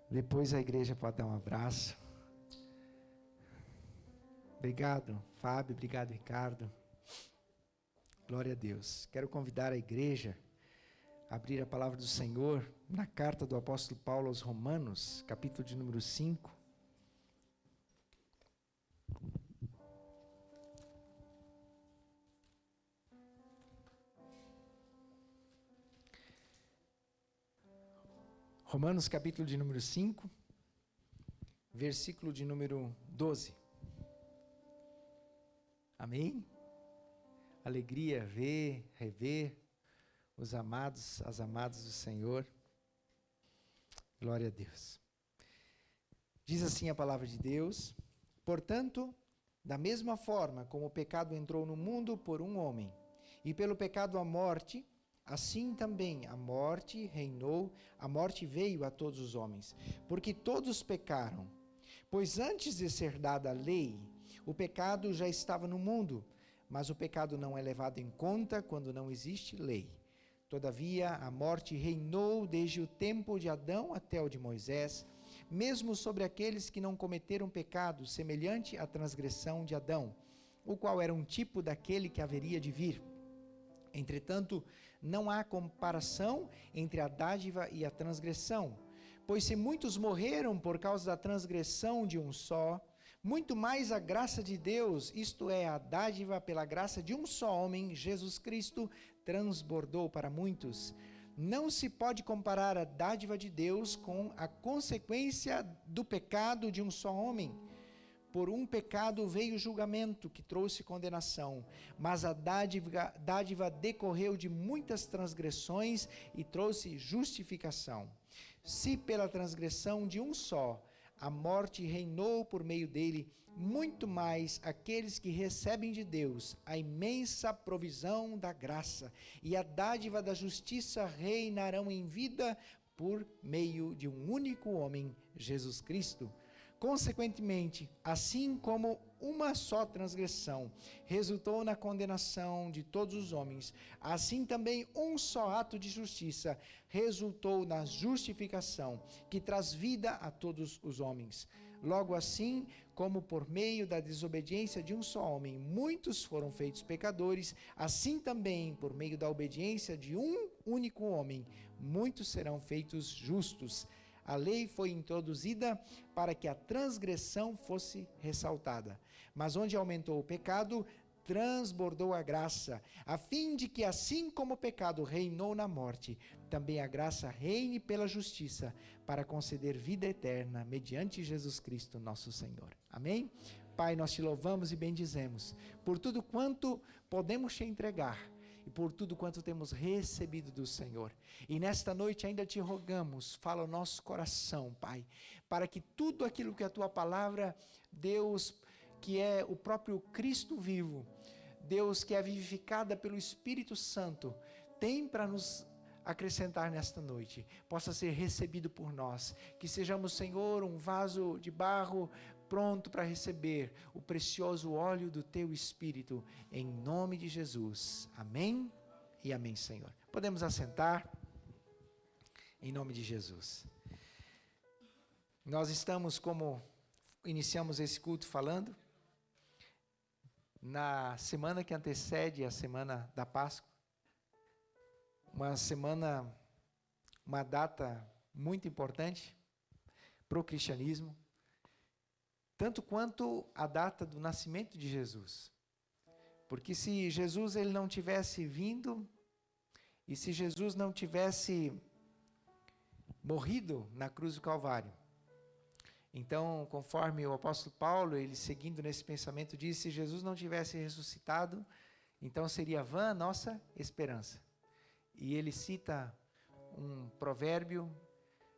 Depois a igreja pode dar um abraço. Obrigado, Fábio. Obrigado, Ricardo. Glória a Deus. Quero convidar a igreja a abrir a palavra do Senhor na carta do apóstolo Paulo aos Romanos, capítulo de número 5. Romanos capítulo de número 5, versículo de número 12. Amém? Alegria ver, rever os amados, as amadas do Senhor. Glória a Deus. Diz assim a palavra de Deus: portanto, da mesma forma como o pecado entrou no mundo por um homem, e pelo pecado a morte, assim também a morte reinou, a morte veio a todos os homens, porque todos pecaram. Pois antes de ser dada a lei, o pecado já estava no mundo, mas o pecado não é levado em conta quando não existe lei. Todavia, a morte reinou desde o tempo de Adão até o de Moisés, mesmo sobre aqueles que não cometeram pecado, semelhante à transgressão de Adão, o qual era um tipo daquele que haveria de vir. Entretanto, não há comparação entre a dádiva e a transgressão, pois se muitos morreram por causa da transgressão de um só, muito mais a graça de Deus, isto é, a dádiva pela graça de um só homem, Jesus Cristo, transbordou para muitos. Não se pode comparar a dádiva de Deus com a consequência do pecado de um só homem. Por um pecado veio o julgamento, que trouxe condenação, mas a dádiva decorreu de muitas transgressões e trouxe justificação. Se pela transgressão de um só, a morte reinou por meio dele, muito mais aqueles que recebem de Deus a imensa provisão da graça e a dádiva da justiça reinarão em vida por meio de um único homem, Jesus Cristo. Consequentemente, assim como uma só transgressão resultou na condenação de todos os homens, assim também um só ato de justiça resultou na justificação, que traz vida a todos os homens. Logo assim, como por meio da desobediência de um só homem, muitos foram feitos pecadores, assim também, por meio da obediência de um único homem, muitos serão feitos justos. A lei foi introduzida para que a transgressão fosse ressaltada. Mas onde aumentou o pecado, transbordou a graça, a fim de que, assim como o pecado reinou na morte, também a graça reine pela justiça, para conceder vida eterna, mediante Jesus Cristo, nosso Senhor. Amém? Pai, nós te louvamos e bendizemos por tudo quanto podemos te entregar, e por tudo quanto temos recebido do Senhor. E nesta noite ainda te rogamos, fala o nosso coração, Pai, para que tudo aquilo que a tua palavra, Deus, que é o próprio Cristo vivo, Deus, que é vivificada pelo Espírito Santo, tem para nos acrescentar nesta noite, possa ser recebido por nós, que sejamos, Senhor, um vaso de barro pronto para receber o precioso óleo do teu Espírito, em nome de Jesus. Amém e amém, Senhor. Podemos assentar, em nome de Jesus. Nós estamos, como iniciamos esse culto falando, na semana que antecede a semana da Páscoa, uma data muito importante para o cristianismo, tanto quanto a data do nascimento de Jesus. Porque se Jesus ele não tivesse vindo, e se Jesus não tivesse morrido na cruz do Calvário, então, conforme o apóstolo Paulo, ele seguindo nesse pensamento, diz, se Jesus não tivesse ressuscitado, então seria vã a nossa esperança. E ele cita um provérbio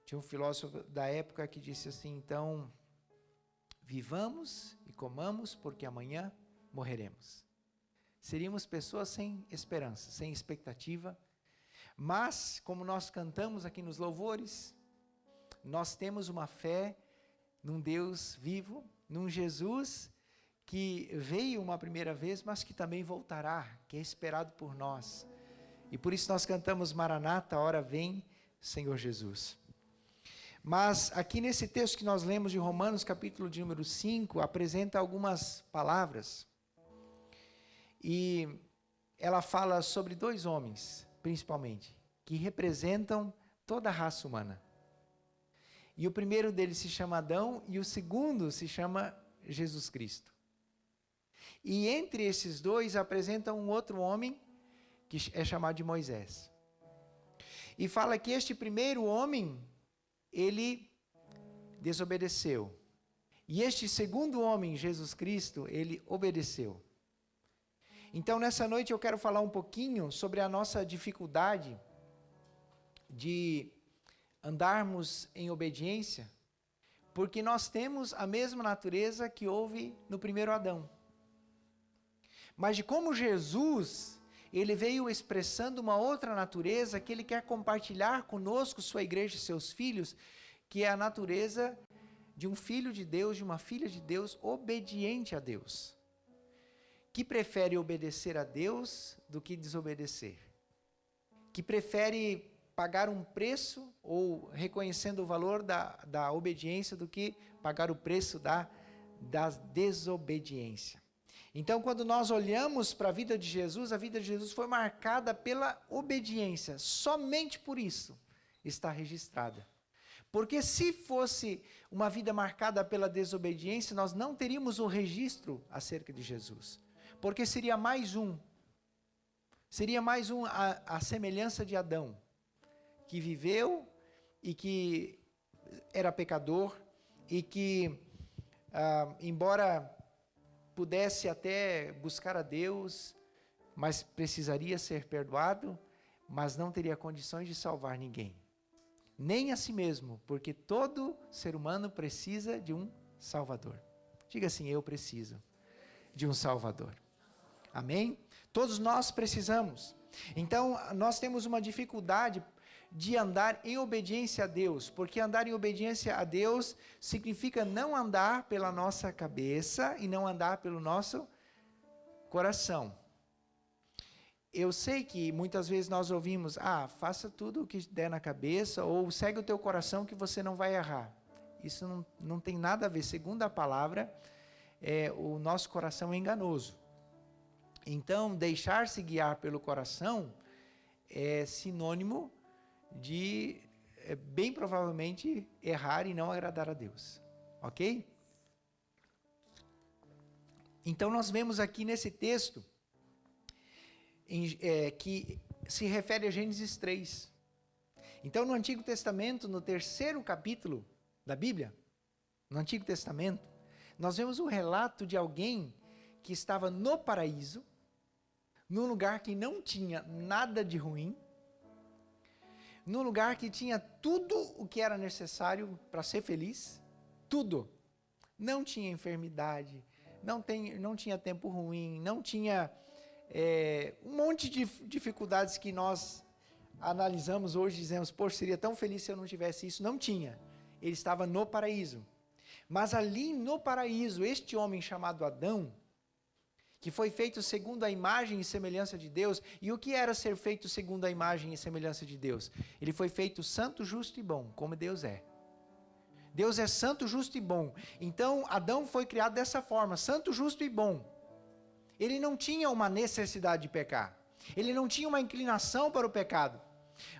de um filósofo da época que disse assim, então, vivamos e comamos, porque amanhã morreremos. Seríamos pessoas sem esperança, sem expectativa, mas, como nós cantamos aqui nos louvores, nós temos uma fé num Deus vivo, num Jesus que veio uma primeira vez, mas que também voltará, que é esperado por nós. E por isso nós cantamos Maranata, ora vem, Senhor Jesus. Mas aqui nesse texto que nós lemos de Romanos, capítulo de número 5, apresenta algumas palavras. E ela fala sobre dois homens, principalmente, que representam toda a raça humana. E o primeiro deles se chama Adão e o segundo se chama Jesus Cristo. E entre esses dois apresenta um outro homem que é chamado de Moisés. E fala que este primeiro homem, ele desobedeceu. E este segundo homem, Jesus Cristo, ele obedeceu. Então nessa noite eu quero falar um pouquinho sobre a nossa dificuldade de andarmos em obediência, porque nós temos a mesma natureza que houve no primeiro Adão. Mas de como Jesus, ele veio expressando uma outra natureza que ele quer compartilhar conosco, sua igreja e seus filhos, que é a natureza de um filho de Deus, de uma filha de Deus, obediente a Deus, que prefere obedecer a Deus do que desobedecer, que prefere pagar um preço ou reconhecendo o valor da obediência do que pagar o preço da desobediência. Então, quando nós olhamos para a vida de Jesus, a vida de Jesus foi marcada pela obediência, somente por isso está registrada. Porque se fosse uma vida marcada pela desobediência, nós não teríamos o registro acerca de Jesus. Porque seria mais um a semelhança de Adão, que viveu e que era pecador e que, embora pudesse até buscar a Deus, mas precisaria ser perdoado, mas não teria condições de salvar ninguém, nem a si mesmo, porque todo ser humano precisa de um Salvador. Diga assim, eu preciso de um Salvador. Amém? Todos nós precisamos. Então, nós temos uma dificuldade de andar em obediência a Deus, porque andar em obediência a Deus significa não andar pela nossa cabeça e não andar pelo nosso coração. Eu sei que muitas vezes nós ouvimos, faça tudo o que der na cabeça, ou segue o teu coração que você não vai errar. Isso não tem nada a ver. Segundo a palavra, o nosso coração é enganoso. Então, deixar-se guiar pelo coração é sinônimo de, bem provavelmente, errar e não agradar a Deus. Ok? Então, nós vemos aqui nesse texto, que se refere a Gênesis 3. Então, no Antigo Testamento, no 3º capítulo da Bíblia, no Antigo Testamento, nós vemos um relato de alguém que estava no paraíso, num lugar que não tinha nada de ruim, num lugar que tinha tudo o que era necessário para ser feliz, tudo. Não tinha enfermidade, não tinha tempo ruim, não tinha um monte de dificuldades que nós analisamos hoje e dizemos, poxa, seria tão feliz se eu não tivesse isso. Não tinha. Ele estava no paraíso. Mas ali no paraíso, este homem chamado Adão, que foi feito segundo a imagem e semelhança de Deus. E o que era ser feito segundo a imagem e semelhança de Deus? Ele foi feito santo, justo e bom, como Deus é. Deus é santo, justo e bom. Então, Adão foi criado dessa forma, santo, justo e bom. ele não tinha uma necessidade de pecar. Ele não tinha uma inclinação para o pecado.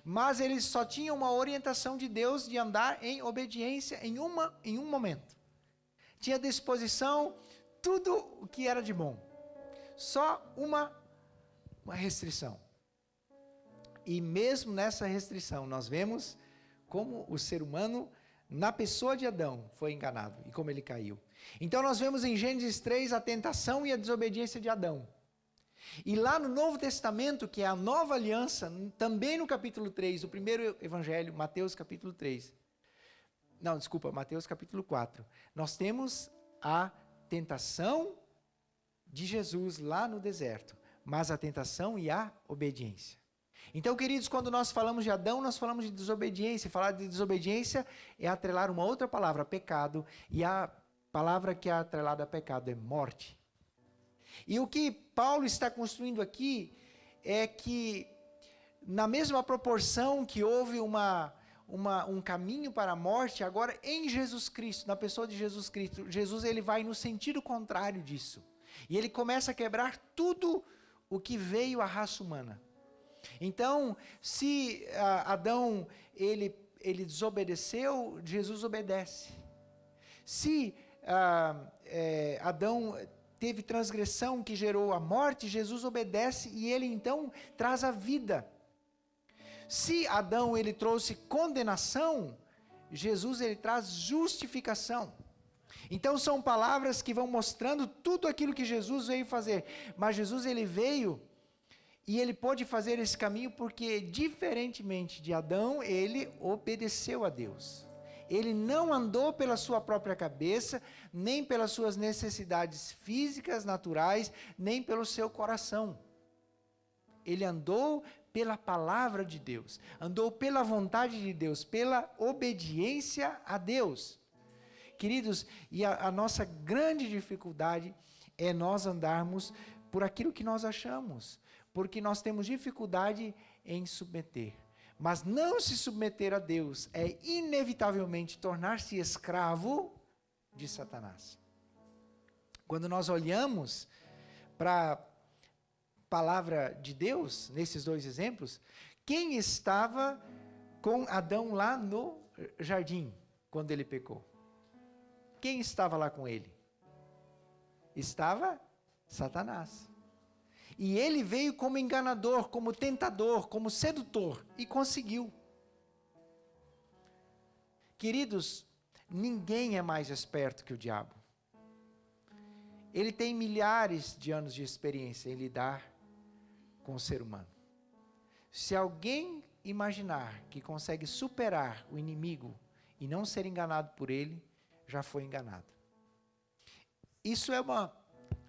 Mas ele só tinha uma orientação de Deus de andar em obediência em um momento. Tinha à disposição tudo o que era de bom. Só uma restrição. E mesmo nessa restrição, nós vemos como o ser humano, na pessoa de Adão, foi enganado e como ele caiu. Então nós vemos em Gênesis 3 a tentação e a desobediência de Adão. E lá no Novo Testamento, que é a nova aliança, também no capítulo 3, o primeiro evangelho, Mateus capítulo 3. Não, desculpa, Mateus capítulo 4. Nós temos a tentação de Jesus lá no deserto, mas a tentação e a obediência. Então, queridos, quando nós falamos de Adão, nós falamos de desobediência. Falar de desobediência é atrelar uma outra palavra, pecado, e a palavra que é atrelada a pecado é morte. E o que Paulo está construindo aqui é que, na mesma proporção que houve um caminho para a morte, agora em Jesus Cristo, na pessoa de Jesus Cristo, Jesus ele vai no sentido contrário disso. E ele começa a quebrar tudo o que veio à raça humana. Então, se Adão ele desobedeceu, Jesus obedece. Se Adão teve transgressão que gerou a morte, Jesus obedece e ele então traz a vida. Se Adão ele trouxe condenação, Jesus ele traz justificação. Então são palavras que vão mostrando tudo aquilo que Jesus veio fazer. Mas Jesus ele veio e ele pôde fazer esse caminho porque, diferentemente de Adão, ele obedeceu a Deus. Ele não andou pela sua própria cabeça, nem pelas suas necessidades físicas, naturais, nem pelo seu coração. Ele andou pela palavra de Deus, andou pela vontade de Deus, pela obediência a Deus. Queridos, e a nossa grande dificuldade é nós andarmos por aquilo que nós achamos, porque nós temos dificuldade em submeter. Mas não se submeter a Deus é inevitavelmente tornar-se escravo de Satanás. Quando nós olhamos para a palavra de Deus, nesses dois exemplos, quem estava com Adão lá no jardim, quando ele pecou? Quem estava lá com ele? Estava Satanás. E ele veio como enganador, como tentador, como sedutor, e conseguiu. Queridos, ninguém é mais esperto que o diabo. Ele tem milhares de anos de experiência em lidar com o ser humano. Se alguém imaginar que consegue superar o inimigo e não ser enganado por ele, já foi enganado. Isso é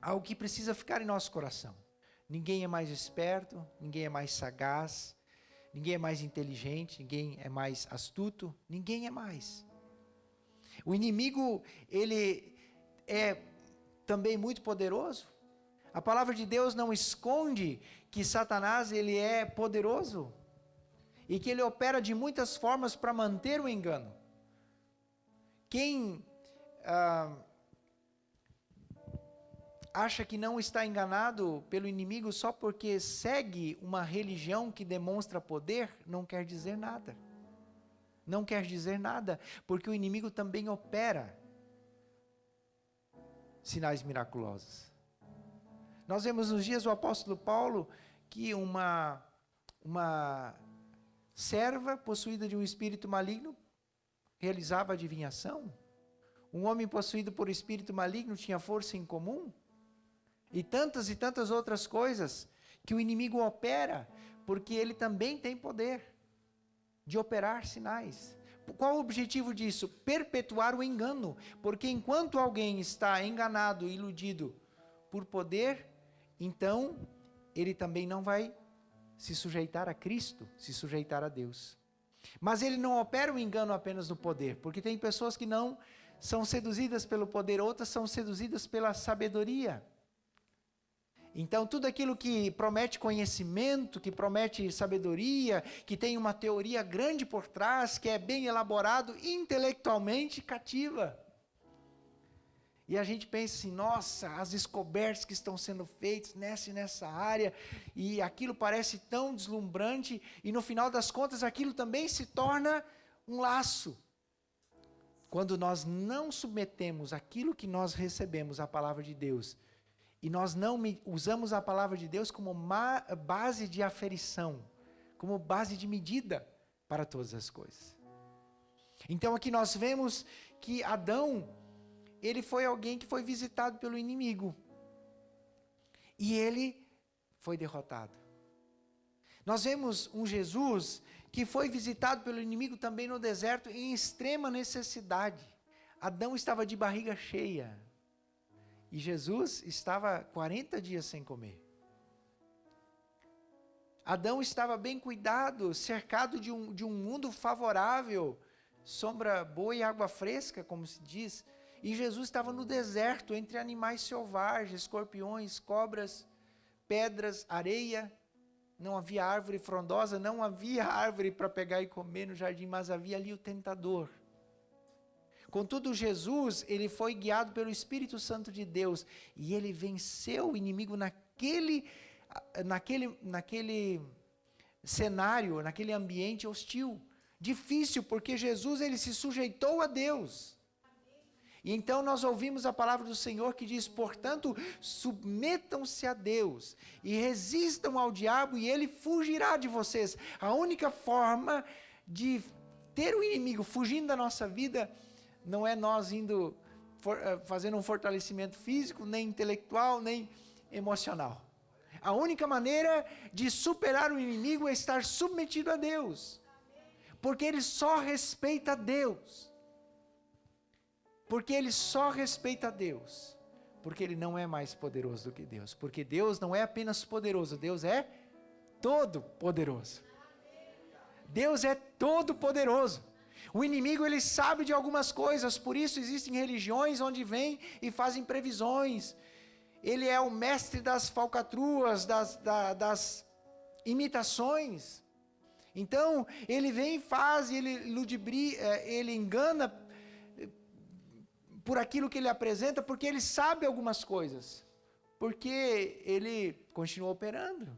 algo que precisa ficar em nosso coração. Ninguém é mais esperto, ninguém é mais sagaz, ninguém é mais inteligente, ninguém é mais astuto, ninguém é mais. O inimigo, ele é também muito poderoso. A palavra de Deus não esconde que Satanás, ele é poderoso e que ele opera de muitas formas para manter o engano. Quem acha que não está enganado pelo inimigo só porque segue uma religião que demonstra poder, não quer dizer nada. Não quer dizer nada, porque o inimigo também opera sinais miraculosos. Nós vemos nos dias do apóstolo Paulo que uma serva possuída de um espírito maligno realizava adivinhação. Um homem possuído por espírito maligno tinha força em comum. E tantas outras coisas que o inimigo opera, porque ele também tem poder de operar sinais. Qual o objetivo disso? Perpetuar o engano, porque enquanto alguém está enganado e iludido por poder, então ele também não vai se sujeitar a Cristo, se sujeitar a Deus. Mas ele não opera o engano apenas no poder, porque tem pessoas que não são seduzidas pelo poder, outras são seduzidas pela sabedoria. Então, tudo aquilo que promete conhecimento, que promete sabedoria, que tem uma teoria grande por trás, que é bem elaborado, intelectualmente cativa. E a gente pensa assim, nossa, as descobertas que estão sendo feitas nessa área, e aquilo parece tão deslumbrante, e no final das contas aquilo também se torna um laço. Quando nós não submetemos aquilo que nós recebemos à palavra de Deus, e nós não usamos a palavra de Deus como base de aferição, como base de medida para todas as coisas. Então aqui nós vemos que Adão, ele foi alguém que foi visitado pelo inimigo. E ele foi derrotado. Nós vemos um Jesus que foi visitado pelo inimigo também no deserto em extrema necessidade. Adão estava de barriga cheia. E Jesus estava 40 dias sem comer. Adão estava bem cuidado, cercado de um mundo favorável, sombra boa e água fresca, como se diz. E Jesus estava no deserto, entre animais selvagens, escorpiões, cobras, pedras, areia. Não havia árvore frondosa, não havia árvore para pegar e comer no jardim, mas havia ali o tentador. Contudo, Jesus, ele foi guiado pelo Espírito Santo de Deus, e ele venceu o inimigo naquele cenário, naquele ambiente hostil. Difícil, porque Jesus, ele se sujeitou a Deus. E então nós ouvimos a palavra do Senhor que diz, portanto, submetam-se a Deus e resistam ao diabo e ele fugirá de vocês. A única forma de ter o inimigo fugindo da nossa vida não é nós indo fazendo um fortalecimento físico, nem intelectual, nem emocional. A única maneira de superar o inimigo é estar submetido a Deus. Porque ele só respeita a Deus. Porque ele só respeita a Deus. Porque ele não é mais poderoso do que Deus. Porque Deus não é apenas poderoso, Deus é todo poderoso. Deus é todo poderoso. O inimigo, ele sabe de algumas coisas, por isso existem religiões onde vêm e fazem previsões. Ele é o mestre das falcatruas, das imitações. Então, ele vem e faz, ele engana por aquilo que ele apresenta, porque ele sabe algumas coisas. Porque ele continua operando.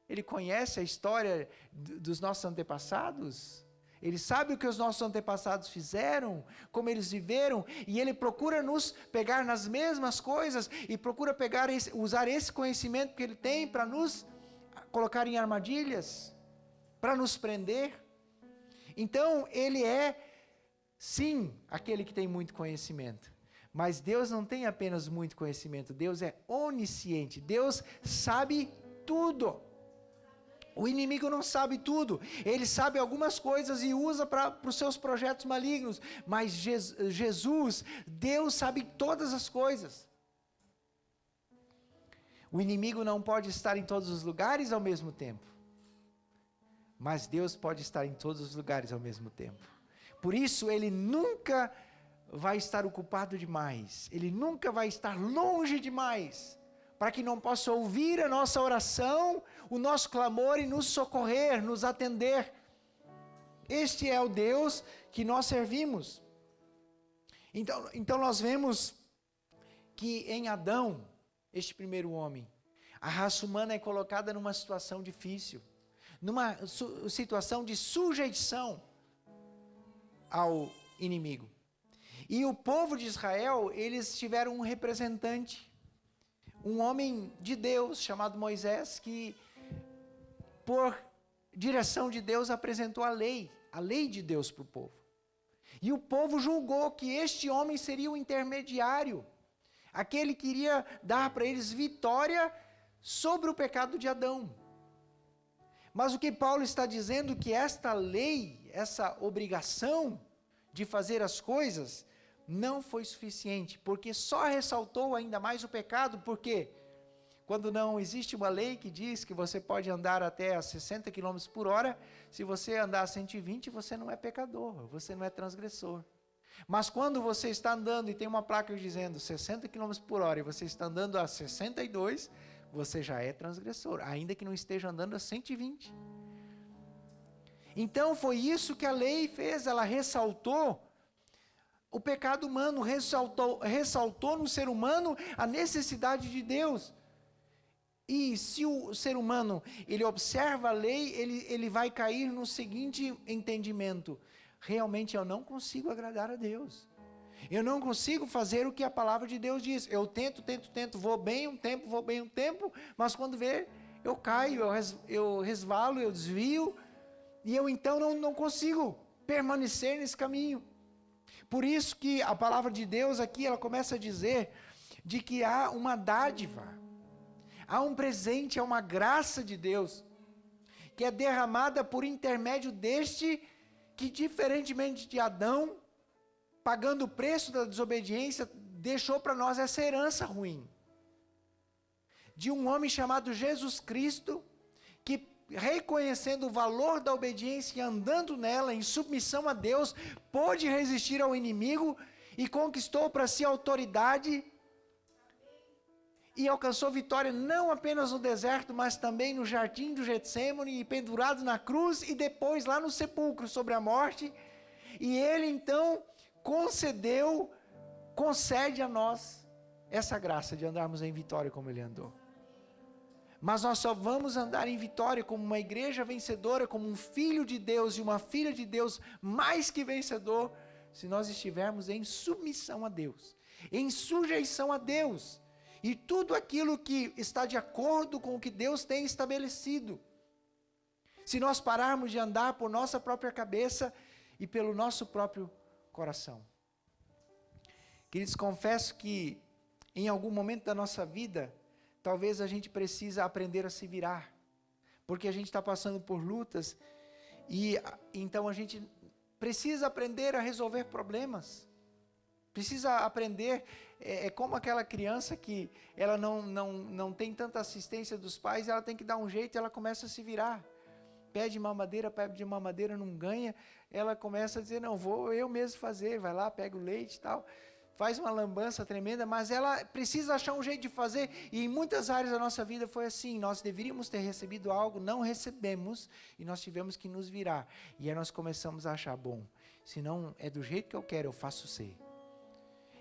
Ele conhece a história dos nossos antepassados. Ele sabe o que os nossos antepassados fizeram, como eles viveram, e ele procura nos pegar nas mesmas coisas, e procura usar esse conhecimento que ele tem para nos colocar em armadilhas, para nos prender. Então, ele é, sim, aquele que tem muito conhecimento. Mas Deus não tem apenas muito conhecimento, Deus é onisciente, Deus sabe tudo. O inimigo não sabe tudo, ele sabe algumas coisas e usa para os seus projetos malignos, mas Jesus, Deus sabe todas as coisas. O inimigo não pode estar em todos os lugares ao mesmo tempo, mas Deus pode estar em todos os lugares ao mesmo tempo. Por isso ele nunca vai estar ocupado demais, ele nunca vai estar longe demais, para que não possa ouvir a nossa oração, o nosso clamor e nos socorrer, nos atender. Este é o Deus que nós servimos. Então nós vemos que em Adão, este primeiro homem, a raça humana é colocada numa situação difícil, numa situação de sujeição ao inimigo. E o povo de Israel, eles tiveram um representante, um homem de Deus chamado Moisés, que por direção de Deus apresentou a lei de Deus para o povo. E o povo julgou que este homem seria o intermediário, aquele que iria dar para eles vitória sobre o pecado de Adão. Mas o que Paulo está dizendo que esta lei, essa obrigação de fazer as coisas, não foi suficiente, porque só ressaltou ainda mais o pecado, porque quando não existe uma lei que diz que você pode andar até a 60 km por hora, se você andar a 120, você não é pecador, você não é transgressor. Mas quando você está andando e tem uma placa dizendo 60 km por hora e você está andando a 62, você já é transgressor, ainda que não esteja andando a 120. Então foi isso que a lei fez, ela ressaltou O pecado humano ressaltou no ser humano a necessidade de Deus. E se o ser humano, ele observa a lei, ele vai cair no seguinte entendimento: realmente eu não consigo agradar a Deus. Eu não consigo fazer o que a palavra de Deus diz. Eu tento, vou bem um tempo, mas quando vê, eu caio, eu resvalo, eu desvio, e eu então não consigo permanecer nesse caminho. Por isso que a palavra de Deus aqui, ela começa a dizer de que há uma dádiva, há um presente, há uma graça de Deus, que é derramada por intermédio deste, que diferentemente de Adão, pagando o preço da desobediência, deixou para nós essa herança ruim. De um homem chamado Jesus Cristo, que reconhecendo o valor da obediência e andando nela, em submissão a Deus, pôde resistir ao inimigo e conquistou para si a autoridade e alcançou vitória não apenas no deserto, mas também no jardim do Getsêmani, e pendurado na cruz, e depois lá no sepulcro sobre a morte. E ele então concede a nós essa graça de andarmos em vitória como ele andou. Mas nós só vamos andar em vitória como uma igreja vencedora, como um filho de Deus e uma filha de Deus mais que vencedor, se nós estivermos em submissão a Deus, em sujeição a Deus, e tudo aquilo que está de acordo com o que Deus tem estabelecido. Se nós pararmos de andar por nossa própria cabeça e pelo nosso próprio coração. Queridos, confesso que em algum momento da nossa vida, talvez a gente precisa aprender a se virar, porque a gente está passando por lutas, e então a gente precisa aprender a resolver problemas, precisa aprender, é como aquela criança que ela não tem tanta assistência dos pais, ela tem que dar um jeito e ela começa a se virar. Pede mamadeira, não ganha, ela começa a dizer, não, vou eu mesmo fazer, vai lá, pega o leite e tal, faz uma lambança tremenda, mas ela precisa achar um jeito de fazer, e em muitas áreas da nossa vida foi assim, nós deveríamos ter recebido algo, não recebemos, e nós tivemos que nos virar, e aí nós começamos a achar, bom, se não é do jeito que eu quero, eu faço ser.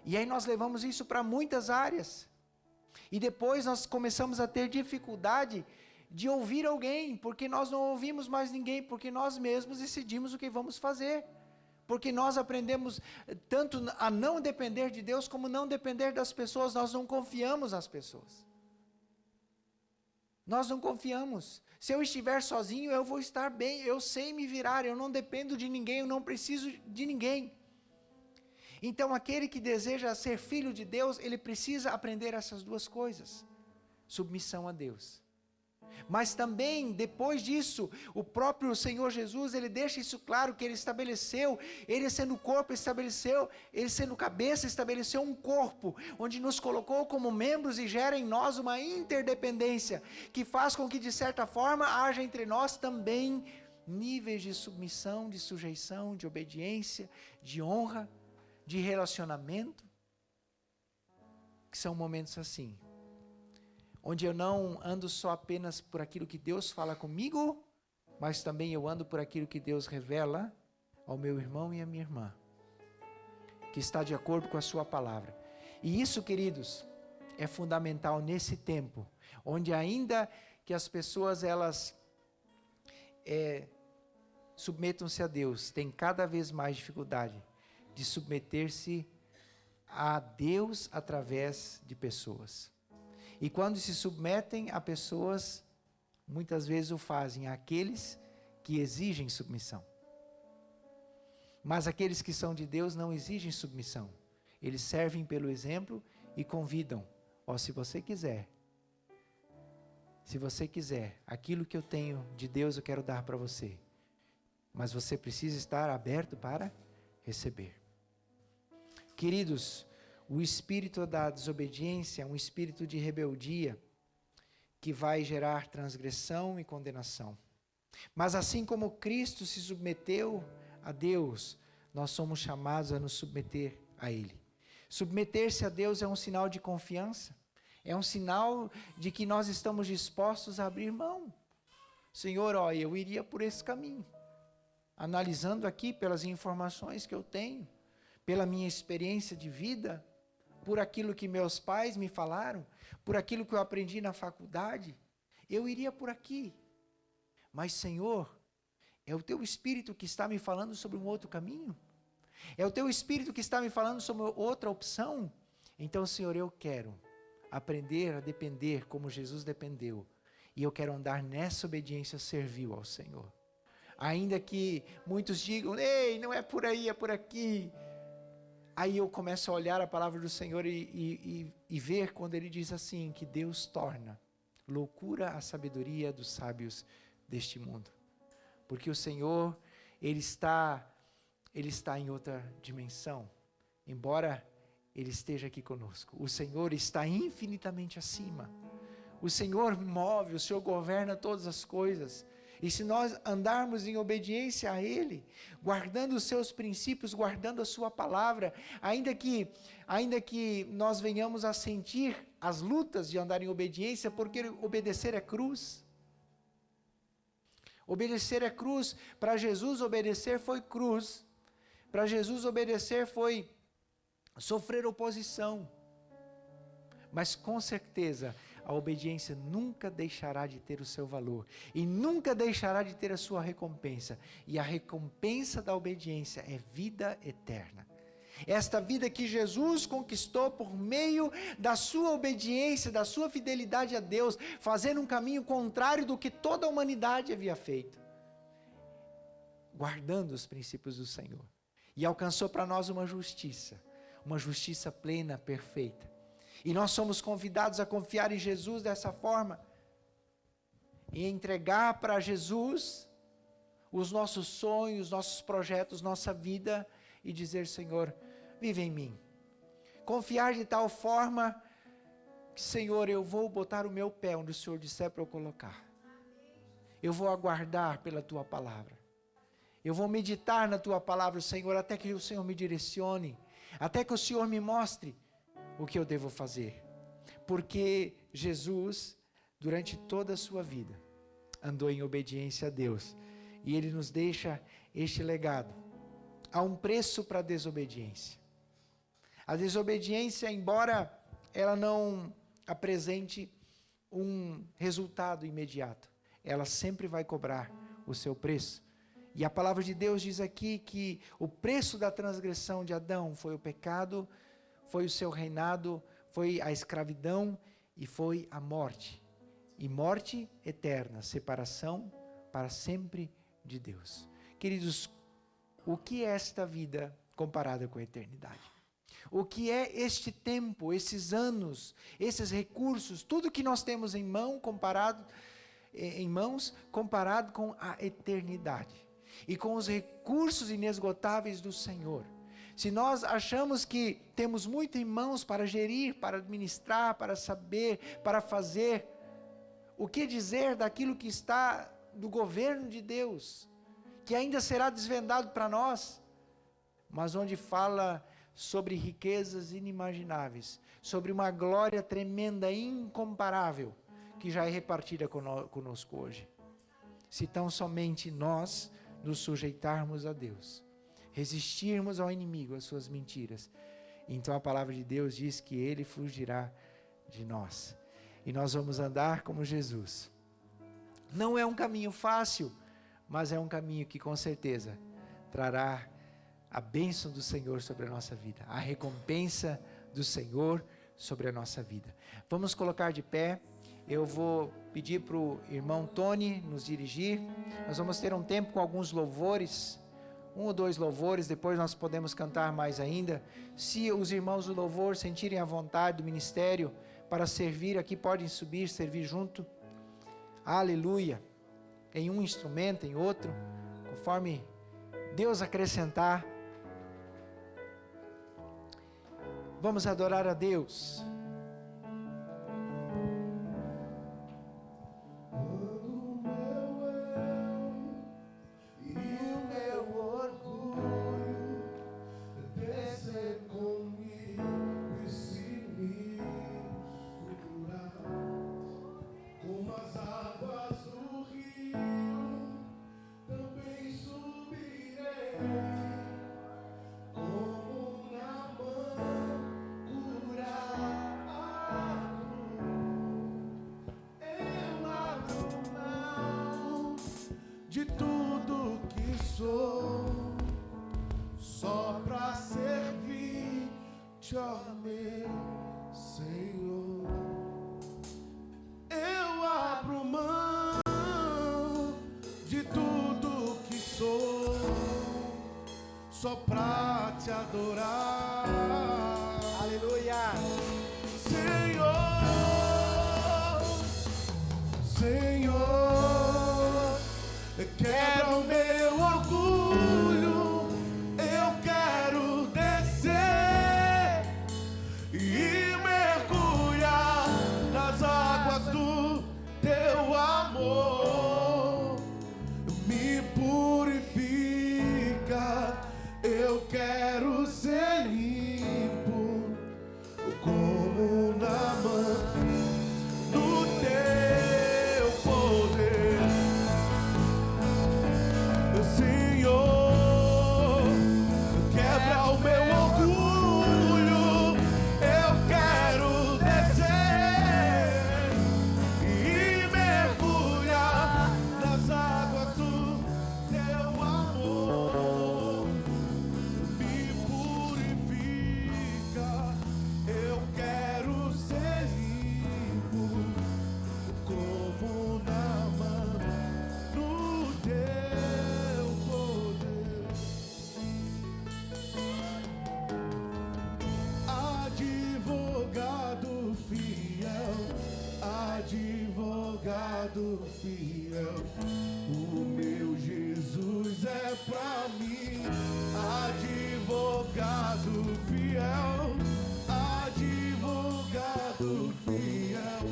E aí nós levamos isso para muitas áreas, e depois nós começamos a ter dificuldade de ouvir alguém, porque nós não ouvimos mais ninguém, porque nós mesmos decidimos o que vamos fazer, porque nós aprendemos tanto a não depender de Deus, como não depender das pessoas, nós não confiamos nas pessoas, nós não confiamos. Se eu estiver sozinho, eu vou estar bem, eu sei me virar, eu não dependo de ninguém, eu não preciso de ninguém. Então aquele que deseja ser filho de Deus, ele precisa aprender essas duas coisas, submissão a Deus. Mas também, depois disso, o próprio Senhor Jesus, ele deixa isso claro, que ele estabeleceu, ele sendo corpo estabeleceu, ele sendo cabeça estabeleceu um corpo, onde nos colocou como membros e gera em nós uma interdependência, que faz com que de certa forma haja entre nós também níveis de submissão, de sujeição, de obediência, de honra, de relacionamento, que são momentos assim, onde eu não ando só apenas por aquilo que Deus fala comigo, mas também eu ando por aquilo que Deus revela ao meu irmão e à minha irmã, que está de acordo com a sua palavra. E isso, queridos, é fundamental nesse tempo, onde ainda que as pessoas, elas submetam-se a Deus, tem cada vez mais dificuldade de submeter-se a Deus através de pessoas. E quando se submetem a pessoas, muitas vezes o fazem àqueles que exigem submissão. Mas aqueles que são de Deus não exigem submissão. Eles servem pelo exemplo e convidam. Se você quiser, aquilo que eu tenho de Deus eu quero dar para você. Mas você precisa estar aberto para receber. Queridos, o espírito da desobediência é um espírito de rebeldia que vai gerar transgressão e condenação. Mas assim como Cristo se submeteu a Deus, nós somos chamados a nos submeter a Ele. Submeter-se a Deus é um sinal de confiança, é um sinal de que nós estamos dispostos a abrir mão. Senhor, eu iria por esse caminho, analisando aqui pelas informações que eu tenho, pela minha experiência de vida, por aquilo que meus pais me falaram, por aquilo que eu aprendi na faculdade, eu iria por aqui. Mas, Senhor, é o Teu Espírito que está me falando sobre um outro caminho? É o Teu Espírito que está me falando sobre outra opção? Então, Senhor, eu quero aprender a depender como Jesus dependeu. E eu quero andar nessa obediência servil ao Senhor. Ainda que muitos digam, ei, não é por aí, é por aqui. Aí eu começo a olhar a palavra do Senhor e ver quando Ele diz assim, que Deus torna loucura a sabedoria dos sábios deste mundo. Porque o Senhor, Ele está em outra dimensão. Embora Ele esteja aqui conosco. O Senhor está infinitamente acima. O Senhor move, o Senhor governa todas as coisas. E se nós andarmos em obediência a Ele, guardando os seus princípios, guardando a sua palavra, ainda que nós venhamos a sentir as lutas de andar em obediência, porque obedecer é cruz. Obedecer é cruz. Para Jesus obedecer foi cruz. Para Jesus obedecer foi sofrer oposição. Mas com certeza a obediência nunca deixará de ter o seu valor e nunca deixará de ter a sua recompensa. E a recompensa da obediência é vida eterna. Esta vida que Jesus conquistou por meio da sua obediência, da sua fidelidade a Deus, fazendo um caminho contrário do que toda a humanidade havia feito, guardando os princípios do Senhor. E alcançou para nós uma justiça plena, perfeita. E nós somos convidados a confiar em Jesus dessa forma. E entregar para Jesus os nossos sonhos, nossos projetos, nossa vida. E dizer, Senhor, vive em mim. Confiar de tal forma que, Senhor, eu vou botar o meu pé onde o Senhor disser para eu colocar. Eu vou aguardar pela Tua palavra. Eu vou meditar na Tua palavra, Senhor, até que o Senhor me direcione. Até que o Senhor me mostre o que eu devo fazer. Porque Jesus, durante toda a sua vida, andou em obediência a Deus. E Ele nos deixa este legado. Há um preço para a desobediência. A desobediência, embora ela não apresente um resultado imediato, ela sempre vai cobrar o seu preço. E a palavra de Deus diz aqui que o preço da transgressão de Adão foi o pecado, foi o seu reinado, foi a escravidão e foi a morte. E morte eterna, separação para sempre de Deus. Queridos, o que é esta vida comparada com a eternidade? O que é este tempo, esses anos, esses recursos, tudo que nós temos em mãos comparado com a eternidade e com os recursos inesgotáveis do Senhor? Se nós achamos que temos muito em mãos para gerir, para administrar, para saber, para fazer, o que dizer daquilo que está do governo de Deus, que ainda será desvendado para nós, mas onde fala sobre riquezas inimagináveis, sobre uma glória tremenda, incomparável, que já é repartida conosco hoje. Se tão somente nós nos sujeitarmos a Deus, resistirmos ao inimigo, às suas mentiras, então a palavra de Deus diz que Ele fugirá de nós. E nós vamos andar como Jesus. Não é um caminho fácil, mas é um caminho que com certeza trará a bênção do Senhor sobre a nossa vida, a recompensa do Senhor sobre a nossa vida. Vamos colocar de pé. Eu vou pedir para o irmão Tony nos dirigir. Nós vamos ter um tempo com alguns louvores, 1 ou 2 louvores, depois nós podemos cantar mais ainda. Se os irmãos do louvor sentirem a vontade do ministério para servir aqui, podem subir, servir junto. Aleluia. Em um instrumento, em outro, conforme Deus acrescentar. Vamos adorar a Deus. Como sou, só pra servir-te, ó meu Senhor. Eu abro mão de tudo que sou, só pra te adorar. Aleluia. Senhor, quebra o meu orgulho, eu quero descer e mergulhar nas águas do teu amor. Me purifica, eu quero ser limpo como Naamã. Advogado fiel, o meu Jesus é pra mim. Advogado fiel, advogado fiel,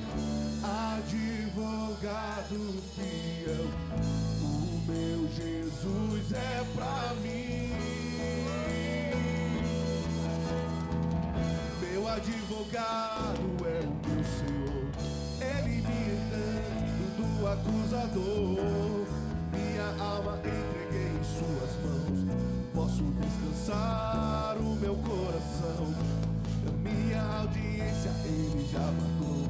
advogado fiel, o meu Jesus é pra mim. Meu advogado é o meu Senhor, Ele me entende do acusador. Minha alma entreguei em suas mãos, posso descansar o meu coração. Minha audiência Ele já marcou,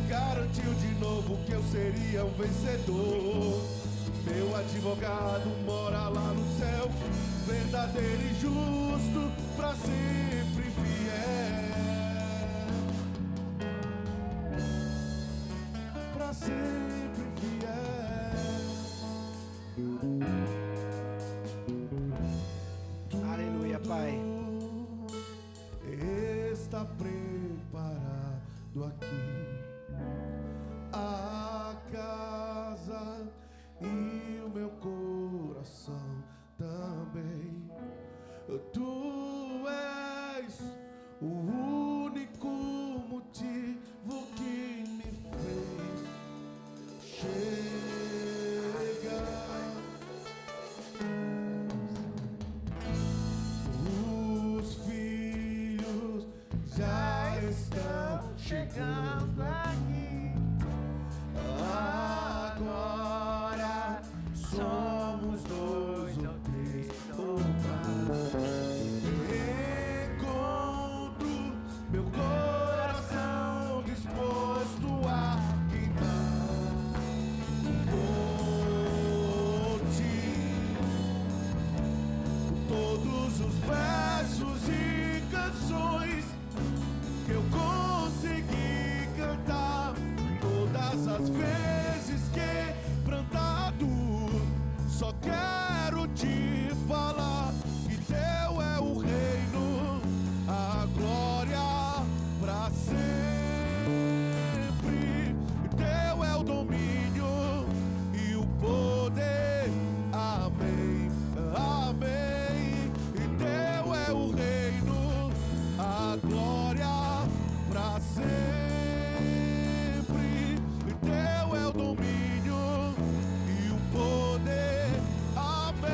garantiu de novo que eu seria um vencedor. Meu advogado mora lá no céu, verdadeiro e justo, pra sempre fiel. Pra sempre fiel. Aleluia, Pai. Está preparado aqui a casa e o meu coração também. Tu és o único motivo que me fez chegar. Os filhos já estão chegando aqui. Agora somos dois ou três ou mais. Encontro meu coração disposto a queimar por ti. Todos os versos e canções que eu consegui cantar, todas as vezes quebrantado, só quero te falar que teu é o reino, a glória pra sempre. Teu é o domínio e o poder. Amém, amém. E teu é o reino, a glória pra sempre. E teu é o domínio e o poder. Amém.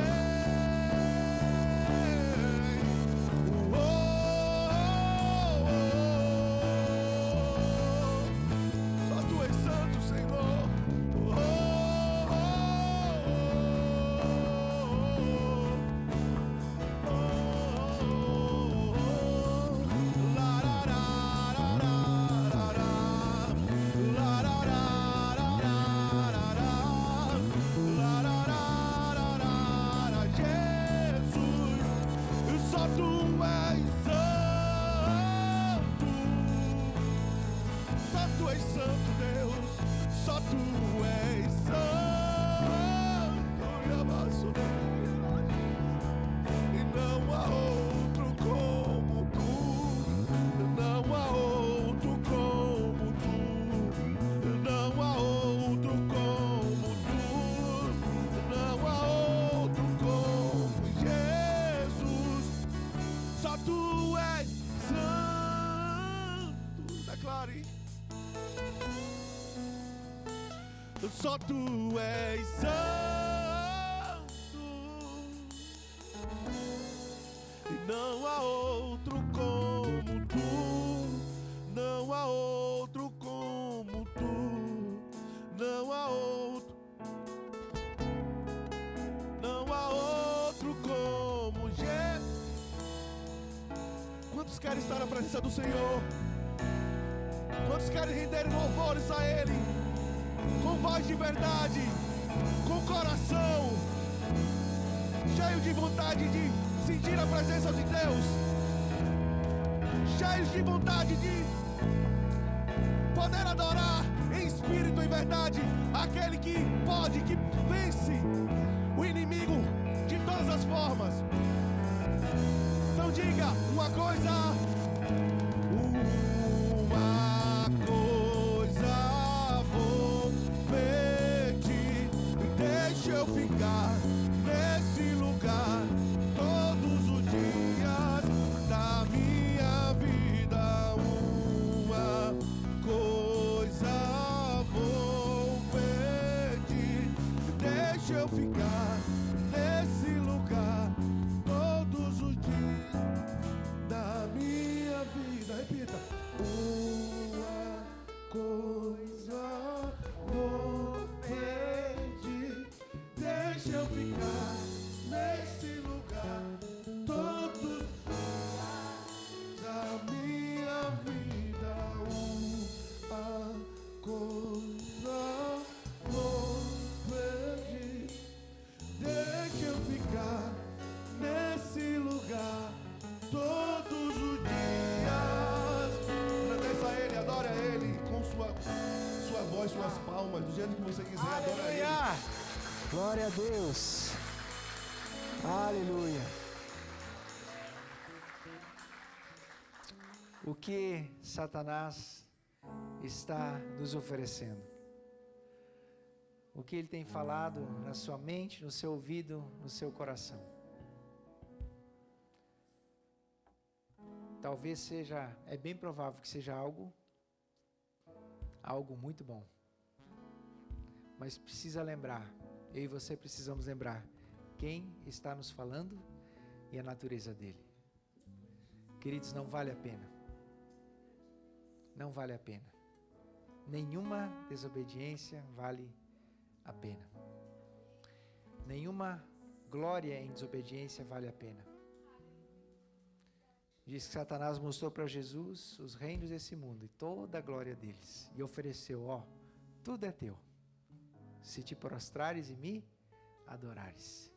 és santo. Só tu és santo, Deus. Só tu és santo. E amasso e não há outro como tu. Não há outro como tu. Não há outro como tu. Não há outro como Jesus. Só tu és santo. Declare. Só tu és santo. E não há outro como tu. Não há outro como tu. Não há outro. Não há outro como Jesus. Quantos querem estar na presença do Senhor? Quantos querem render louvores a Ele? Com voz de verdade, com coração cheio de vontade de sentir a presença de Deus, cheios de vontade de poder adorar em espírito e em verdade aquele que pode, que vence o inimigo de todas as formas. Então diga uma coisa. Deixa eu ficar nesse lugar todos os dias da minha vida. Uma coisa vou pedir. Deixa eu ficar nesse lugar todos os dias da minha vida. Repita. Uma coisa vou pedir. Deixa eu ficar nesse lugar todos da minha vida. Uma coisa vou pedir. Deixa eu ficar nesse lugar todos os dias. Agradeça a Ele, adore a Ele com sua voz, suas palmas, do jeito que você quiser. Adore a Ele. Glória a Deus. Aleluia. O que Satanás está nos oferecendo? O que ele tem falado na sua mente, no seu ouvido, no seu coração? Talvez seja, é bem provável que seja algo muito bom. Mas precisa lembrar, eu e você precisamos lembrar quem está nos falando e a natureza dele. Queridos, não vale a pena. Não vale a pena. Nenhuma desobediência vale a pena. Nenhuma glória em desobediência vale a pena. Diz que Satanás mostrou para Jesus os reinos desse mundo e toda a glória deles. E ofereceu, tudo é teu, se te prostrares e me adorares.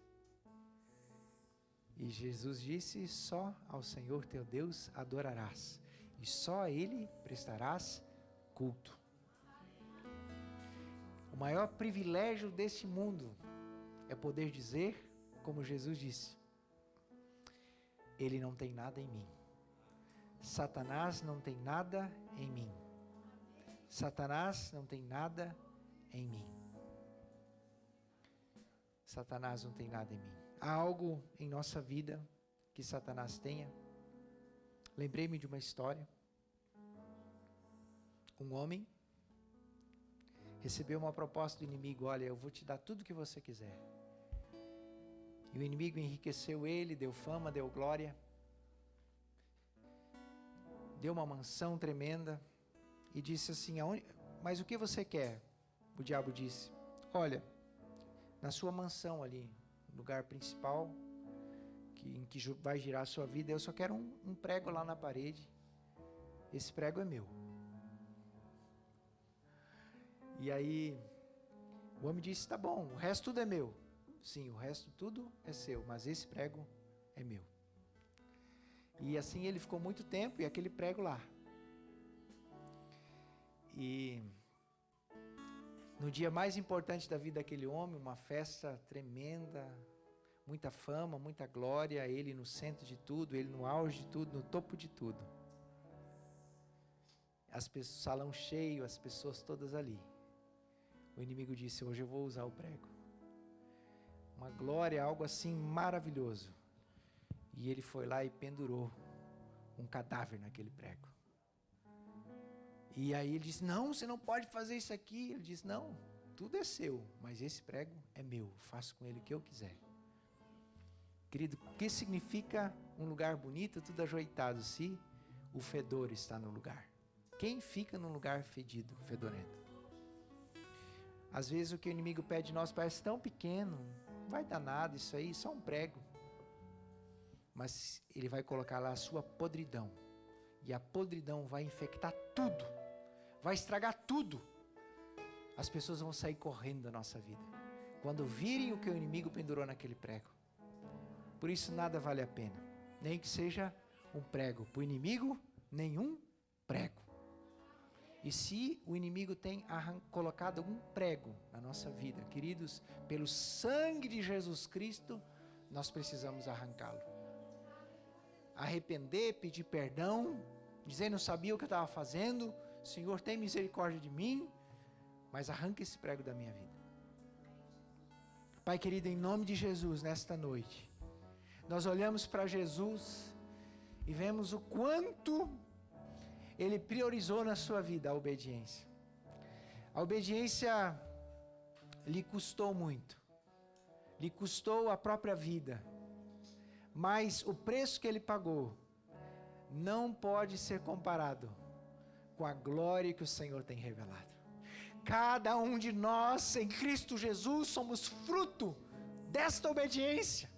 E Jesus disse, só ao Senhor teu Deus adorarás, e só a Ele prestarás culto. O maior privilégio deste mundo é poder dizer, como Jesus disse, Ele não tem nada em mim. Satanás não tem nada em mim. Satanás não tem nada em mim. Satanás não tem nada em mim. Há algo em nossa vida que Satanás tenha? Lembrei-me de uma história. Um homem recebeu uma proposta do inimigo, olha, eu vou te dar tudo que você quiser. E o inimigo enriqueceu ele, deu fama, deu glória, deu uma mansão tremenda e disse assim, mas o que você quer? O diabo disse, olha, na sua mansão ali, no lugar principal, em que vai girar a sua vida, eu só quero um prego lá na parede, esse prego é meu. E aí, o homem disse, tá bom, o resto tudo é meu. Sim, o resto tudo é seu, mas esse prego é meu. E assim ele ficou muito tempo, e aquele prego lá. E no dia mais importante da vida daquele homem, uma festa tremenda, muita fama, muita glória, ele no centro de tudo, ele no auge de tudo, no topo de tudo. Salão cheio, as pessoas todas ali. O inimigo disse: hoje eu vou usar o prego. Uma glória, algo assim maravilhoso. E ele foi lá e pendurou um cadáver naquele prego. E aí ele disse: não, você não pode fazer isso aqui. Ele disse: não, tudo é seu, mas esse prego é meu, faço com ele o que eu quiser. Querido, o que significa um lugar bonito, tudo ajeitado, se o fedor está no lugar? Quem fica num lugar fedido, fedorento? Às vezes o que o inimigo pede de nós parece tão pequeno, não vai dar nada isso aí, só um prego. Mas ele vai colocar lá a sua podridão. E a podridão vai infectar tudo, vai estragar tudo. As pessoas vão sair correndo da nossa vida quando virem o que o inimigo pendurou naquele prego. Por isso nada vale a pena, nem que seja um prego. Para o inimigo, nenhum prego. E se o inimigo tem colocado um prego na nossa vida, queridos, pelo sangue de Jesus Cristo, nós precisamos arrancá-lo. Arrepender, pedir perdão, dizer: não sabia o que eu estava fazendo, Senhor, tem misericórdia de mim, mas arranca esse prego da minha vida. Pai querido, em nome de Jesus, nesta noite, nós olhamos para Jesus e vemos o quanto Ele priorizou na sua vida a obediência. A obediência lhe custou muito, lhe custou a própria vida, mas o preço que Ele pagou não pode ser comparado com a glória que o Senhor tem revelado. Cada um de nós em Cristo Jesus somos fruto desta obediência.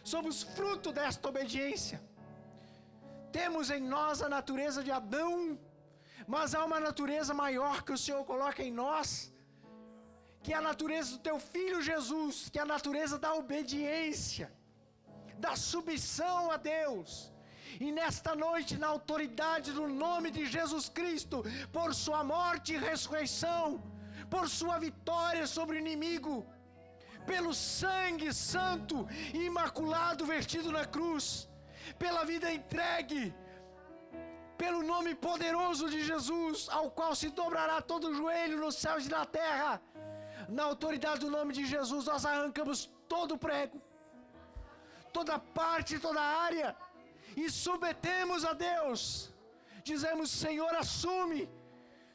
Somos fruto desta obediência. Temos em nós a natureza de Adão, mas há uma natureza maior que o Senhor coloca em nós, que é a natureza do teu Filho Jesus, que é a natureza da obediência, da submissão a Deus. E nesta noite, na autoridade do nome de Jesus Cristo, por sua morte e ressurreição, por sua vitória sobre o inimigo, pelo sangue santo e imaculado vertido na cruz, pela vida entregue, pelo nome poderoso de Jesus, ao qual se dobrará todo o joelho nos céus e na terra, na autoridade do nome de Jesus, nós arrancamos todo o prego, toda parte, toda área, e submetemos a Deus. Dizemos: Senhor, assume,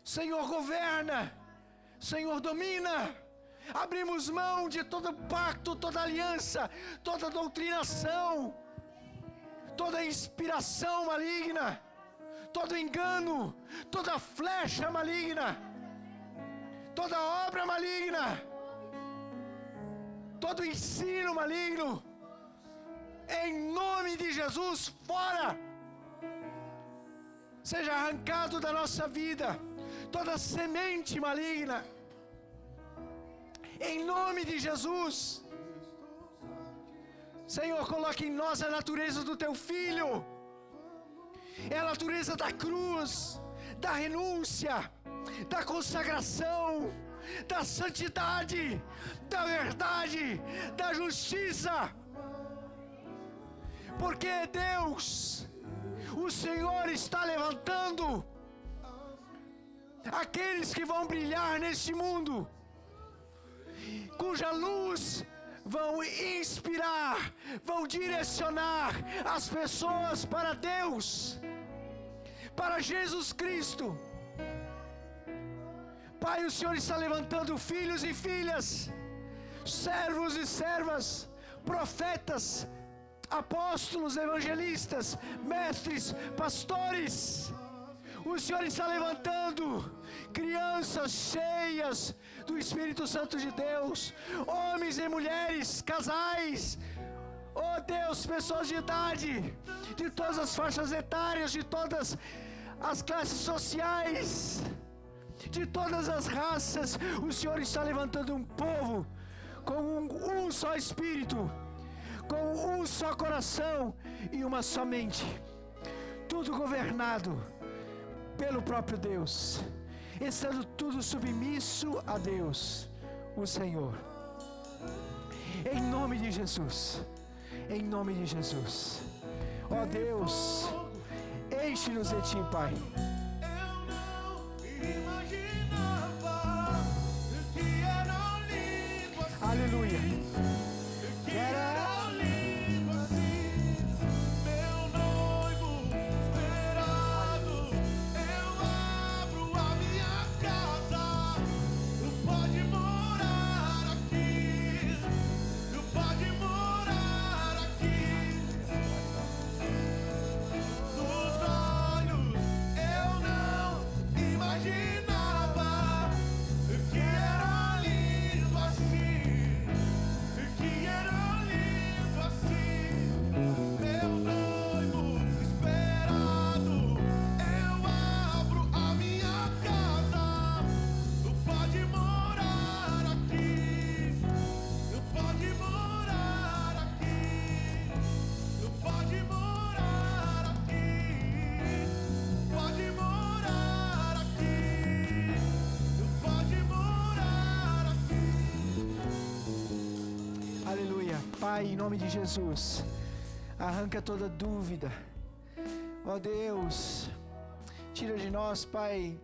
Senhor, governa, Senhor, domina. Abrimos mão de todo pacto, toda aliança, toda doutrinação, toda inspiração maligna, todo engano, toda flecha maligna, toda obra maligna, todo ensino maligno, em nome de Jesus, fora! Seja arrancado da nossa vida toda semente maligna, em nome de Jesus. Senhor, coloque em nós a natureza do teu Filho, é a natureza da cruz, da renúncia, da consagração, da santidade, da verdade, da justiça. Porque Deus, o Senhor está levantando aqueles que vão brilhar neste mundo, cuja luz vão inspirar, vão direcionar as pessoas para Deus, para Jesus Cristo. Pai, o Senhor está levantando filhos e filhas, servos e servas, profetas, apóstolos, evangelistas, mestres, pastores. O Senhor está levantando crianças cheias do Espírito Santo de Deus, homens e mulheres, casais, oh Deus, pessoas de idade, de todas as faixas etárias, de todas as classes sociais, de todas as raças. O Senhor está levantando um povo com um só Espírito, com um só coração e uma só mente, tudo governado pelo próprio Deus, estando tudo submisso a Deus, o Senhor. Em nome de Jesus, em nome de Jesus. Ó Deus, enche-nos de Ti, Pai. Aleluia. Era lindo assim, meu noivo esperado. Eu abro a minha casa, pode morar aqui, pode morar aqui. Nos olhos eu não imaginava que era lindo assim. Que era lindo assim, meu noivo esperado. Eu abro a minha casa, pode morar aqui, pode morar aqui, pode morar aqui, pode morar aqui, pode morar aqui. Aleluia. Pai, em nome de Jesus, arranca toda dúvida. Ó Deus, tira de nós, Pai,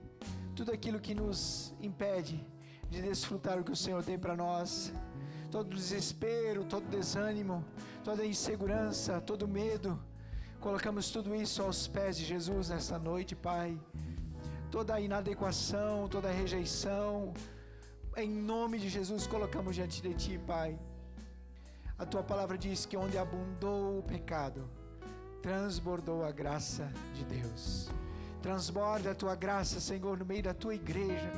tudo aquilo que nos impede de desfrutar o que o Senhor tem para nós. Todo desespero, todo desânimo, toda insegurança, todo medo. Colocamos tudo isso aos pés de Jesus nesta noite, Pai. Toda a inadequação, toda a rejeição, em nome de Jesus, colocamos diante de Ti, Pai. A Tua palavra diz que onde abundou o pecado, transbordou a graça de Deus. Transborda a Tua graça, Senhor, no meio da Tua igreja.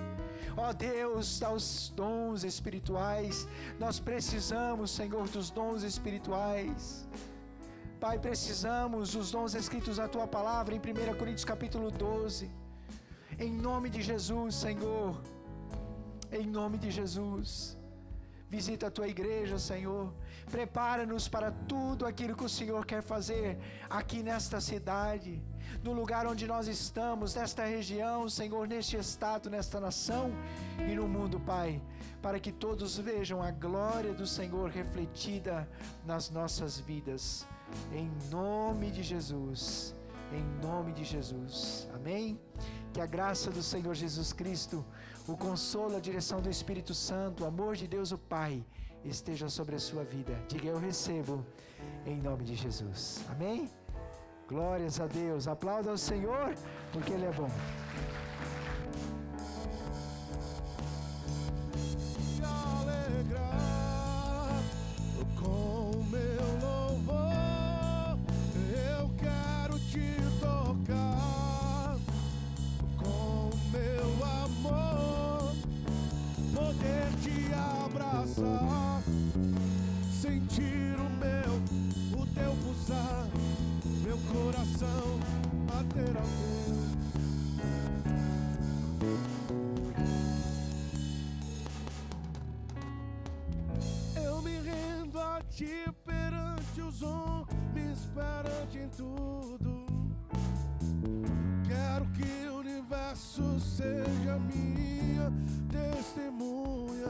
Ó Deus, dá os dons espirituais. Nós precisamos, Senhor, dos dons espirituais. Pai, precisamos dos dons escritos na Tua palavra em 1 Coríntios capítulo 12. Em nome de Jesus, Senhor. Em nome de Jesus. Visita a Tua igreja, Senhor. Prepara-nos para tudo aquilo que o Senhor quer fazer aqui nesta cidade, no lugar onde nós estamos, nesta região, Senhor, neste estado, nesta nação e no mundo, Pai, para que todos vejam a glória do Senhor refletida nas nossas vidas. Em nome de Jesus. Em nome de Jesus. Amém? Que a graça do Senhor Jesus Cristo, o consolo, a direção do Espírito Santo, o amor de Deus o Pai, esteja sobre a sua vida. Diga: eu recebo, em nome de Jesus. Amém? Glórias a Deus. Aplauda ao Senhor, porque Ele é bom. Se alegrar com meu louvor, eu quero te tocar com meu amor, poder te abraçar, sentir o teu pulsar, meu coração bater ao teu. Eu me rendo a ti perante os homens, perante em tudo. Quero que o universo seja minha testemunha.